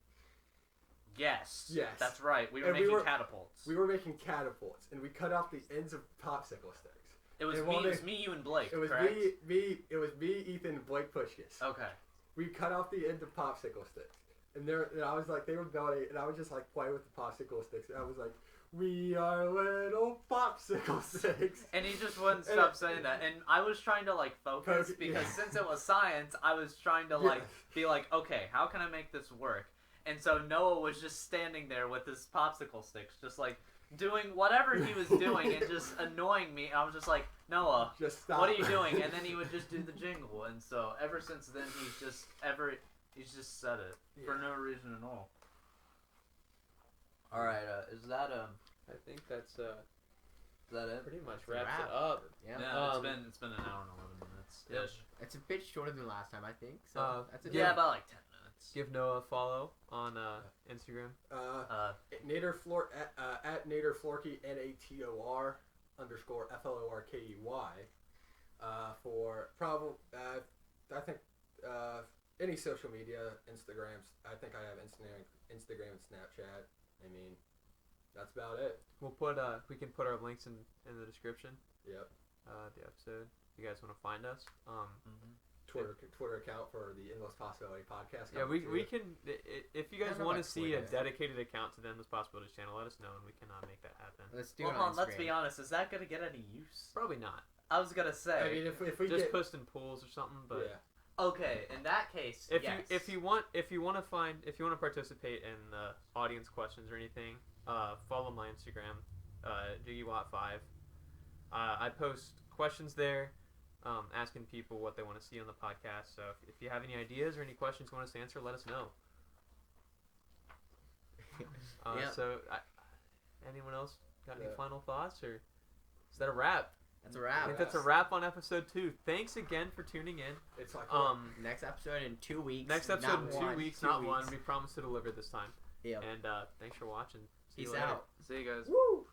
Yes. Yes. That's right. We were And we making were- catapults. We were making catapults, and we cut off the ends of popsicle sticks. It was and me. one It was day- me, you, and Blake. It was correct? It was me, Ethan, and Blake Pushkis. Okay. We cut off the end of popsicle sticks, and I was like, they were belly, and I was just like playing with the popsicle sticks. And I was like, "We are little popsicle sticks." And he just wouldn't And stop it- saying that. And I was trying to like focus Focus, because yeah. since it was science, I was trying to like be like, okay, how can I make this work? And so Noah was just standing there with his popsicle sticks, just like doing whatever he was doing and just annoying me. I was just like, Noah, Just stop. what are you doing? And then he would just do the jingle. And so ever since then, he's just said it for Yeah. no reason at all. All right, is that I think that's is that it? pretty much That's a wraps wrap. it up. Yeah. Yeah, Um, it's been an hour and 11 minutes Yep. ish. It's a bit shorter than last time, I think. So that's a Yeah, about like 10 minutes. Give Noah a follow on Instagram. Nator at Nator Florkey NATOR _FLORKEY for probably I think any social media, Instagrams. I think I have Instagram and Snapchat. I mean, that's about it. We'll put we can put our links in the description. Yep. The episode. If you guys want to find us. Twitter account for the Endless Possibility podcast. Yeah, we can. If you guys I don't know want to about see a Twitter. dedicated account to the Endless Possibilities channel, let us know and we can make that happen. Let's do Well, it hold on on, let's be Instagram. honest. Is that gonna get any use? Probably not. I was gonna say. I mean, if we Just get post in pools or something. But yeah. Okay, in that case, if yes. you want to participate in the audience questions or anything, follow my Instagram, JiggyWatt5. I post questions there, asking people what they want to see on the podcast. So if you have any ideas or any questions you want us to answer, let us know. Yeah. So, anyone else got any Yeah. final thoughts, or is that a wrap? That's a I wrap. think that's a wrap on episode 2. Thanks again for tuning in. It's like Next episode in 2 weeks. Next episode not in 2 one, weeks, 2 not weeks. one. We promise to deliver this time. Yeah. And thanks for watching. See Peace you later. out. See you guys. woo.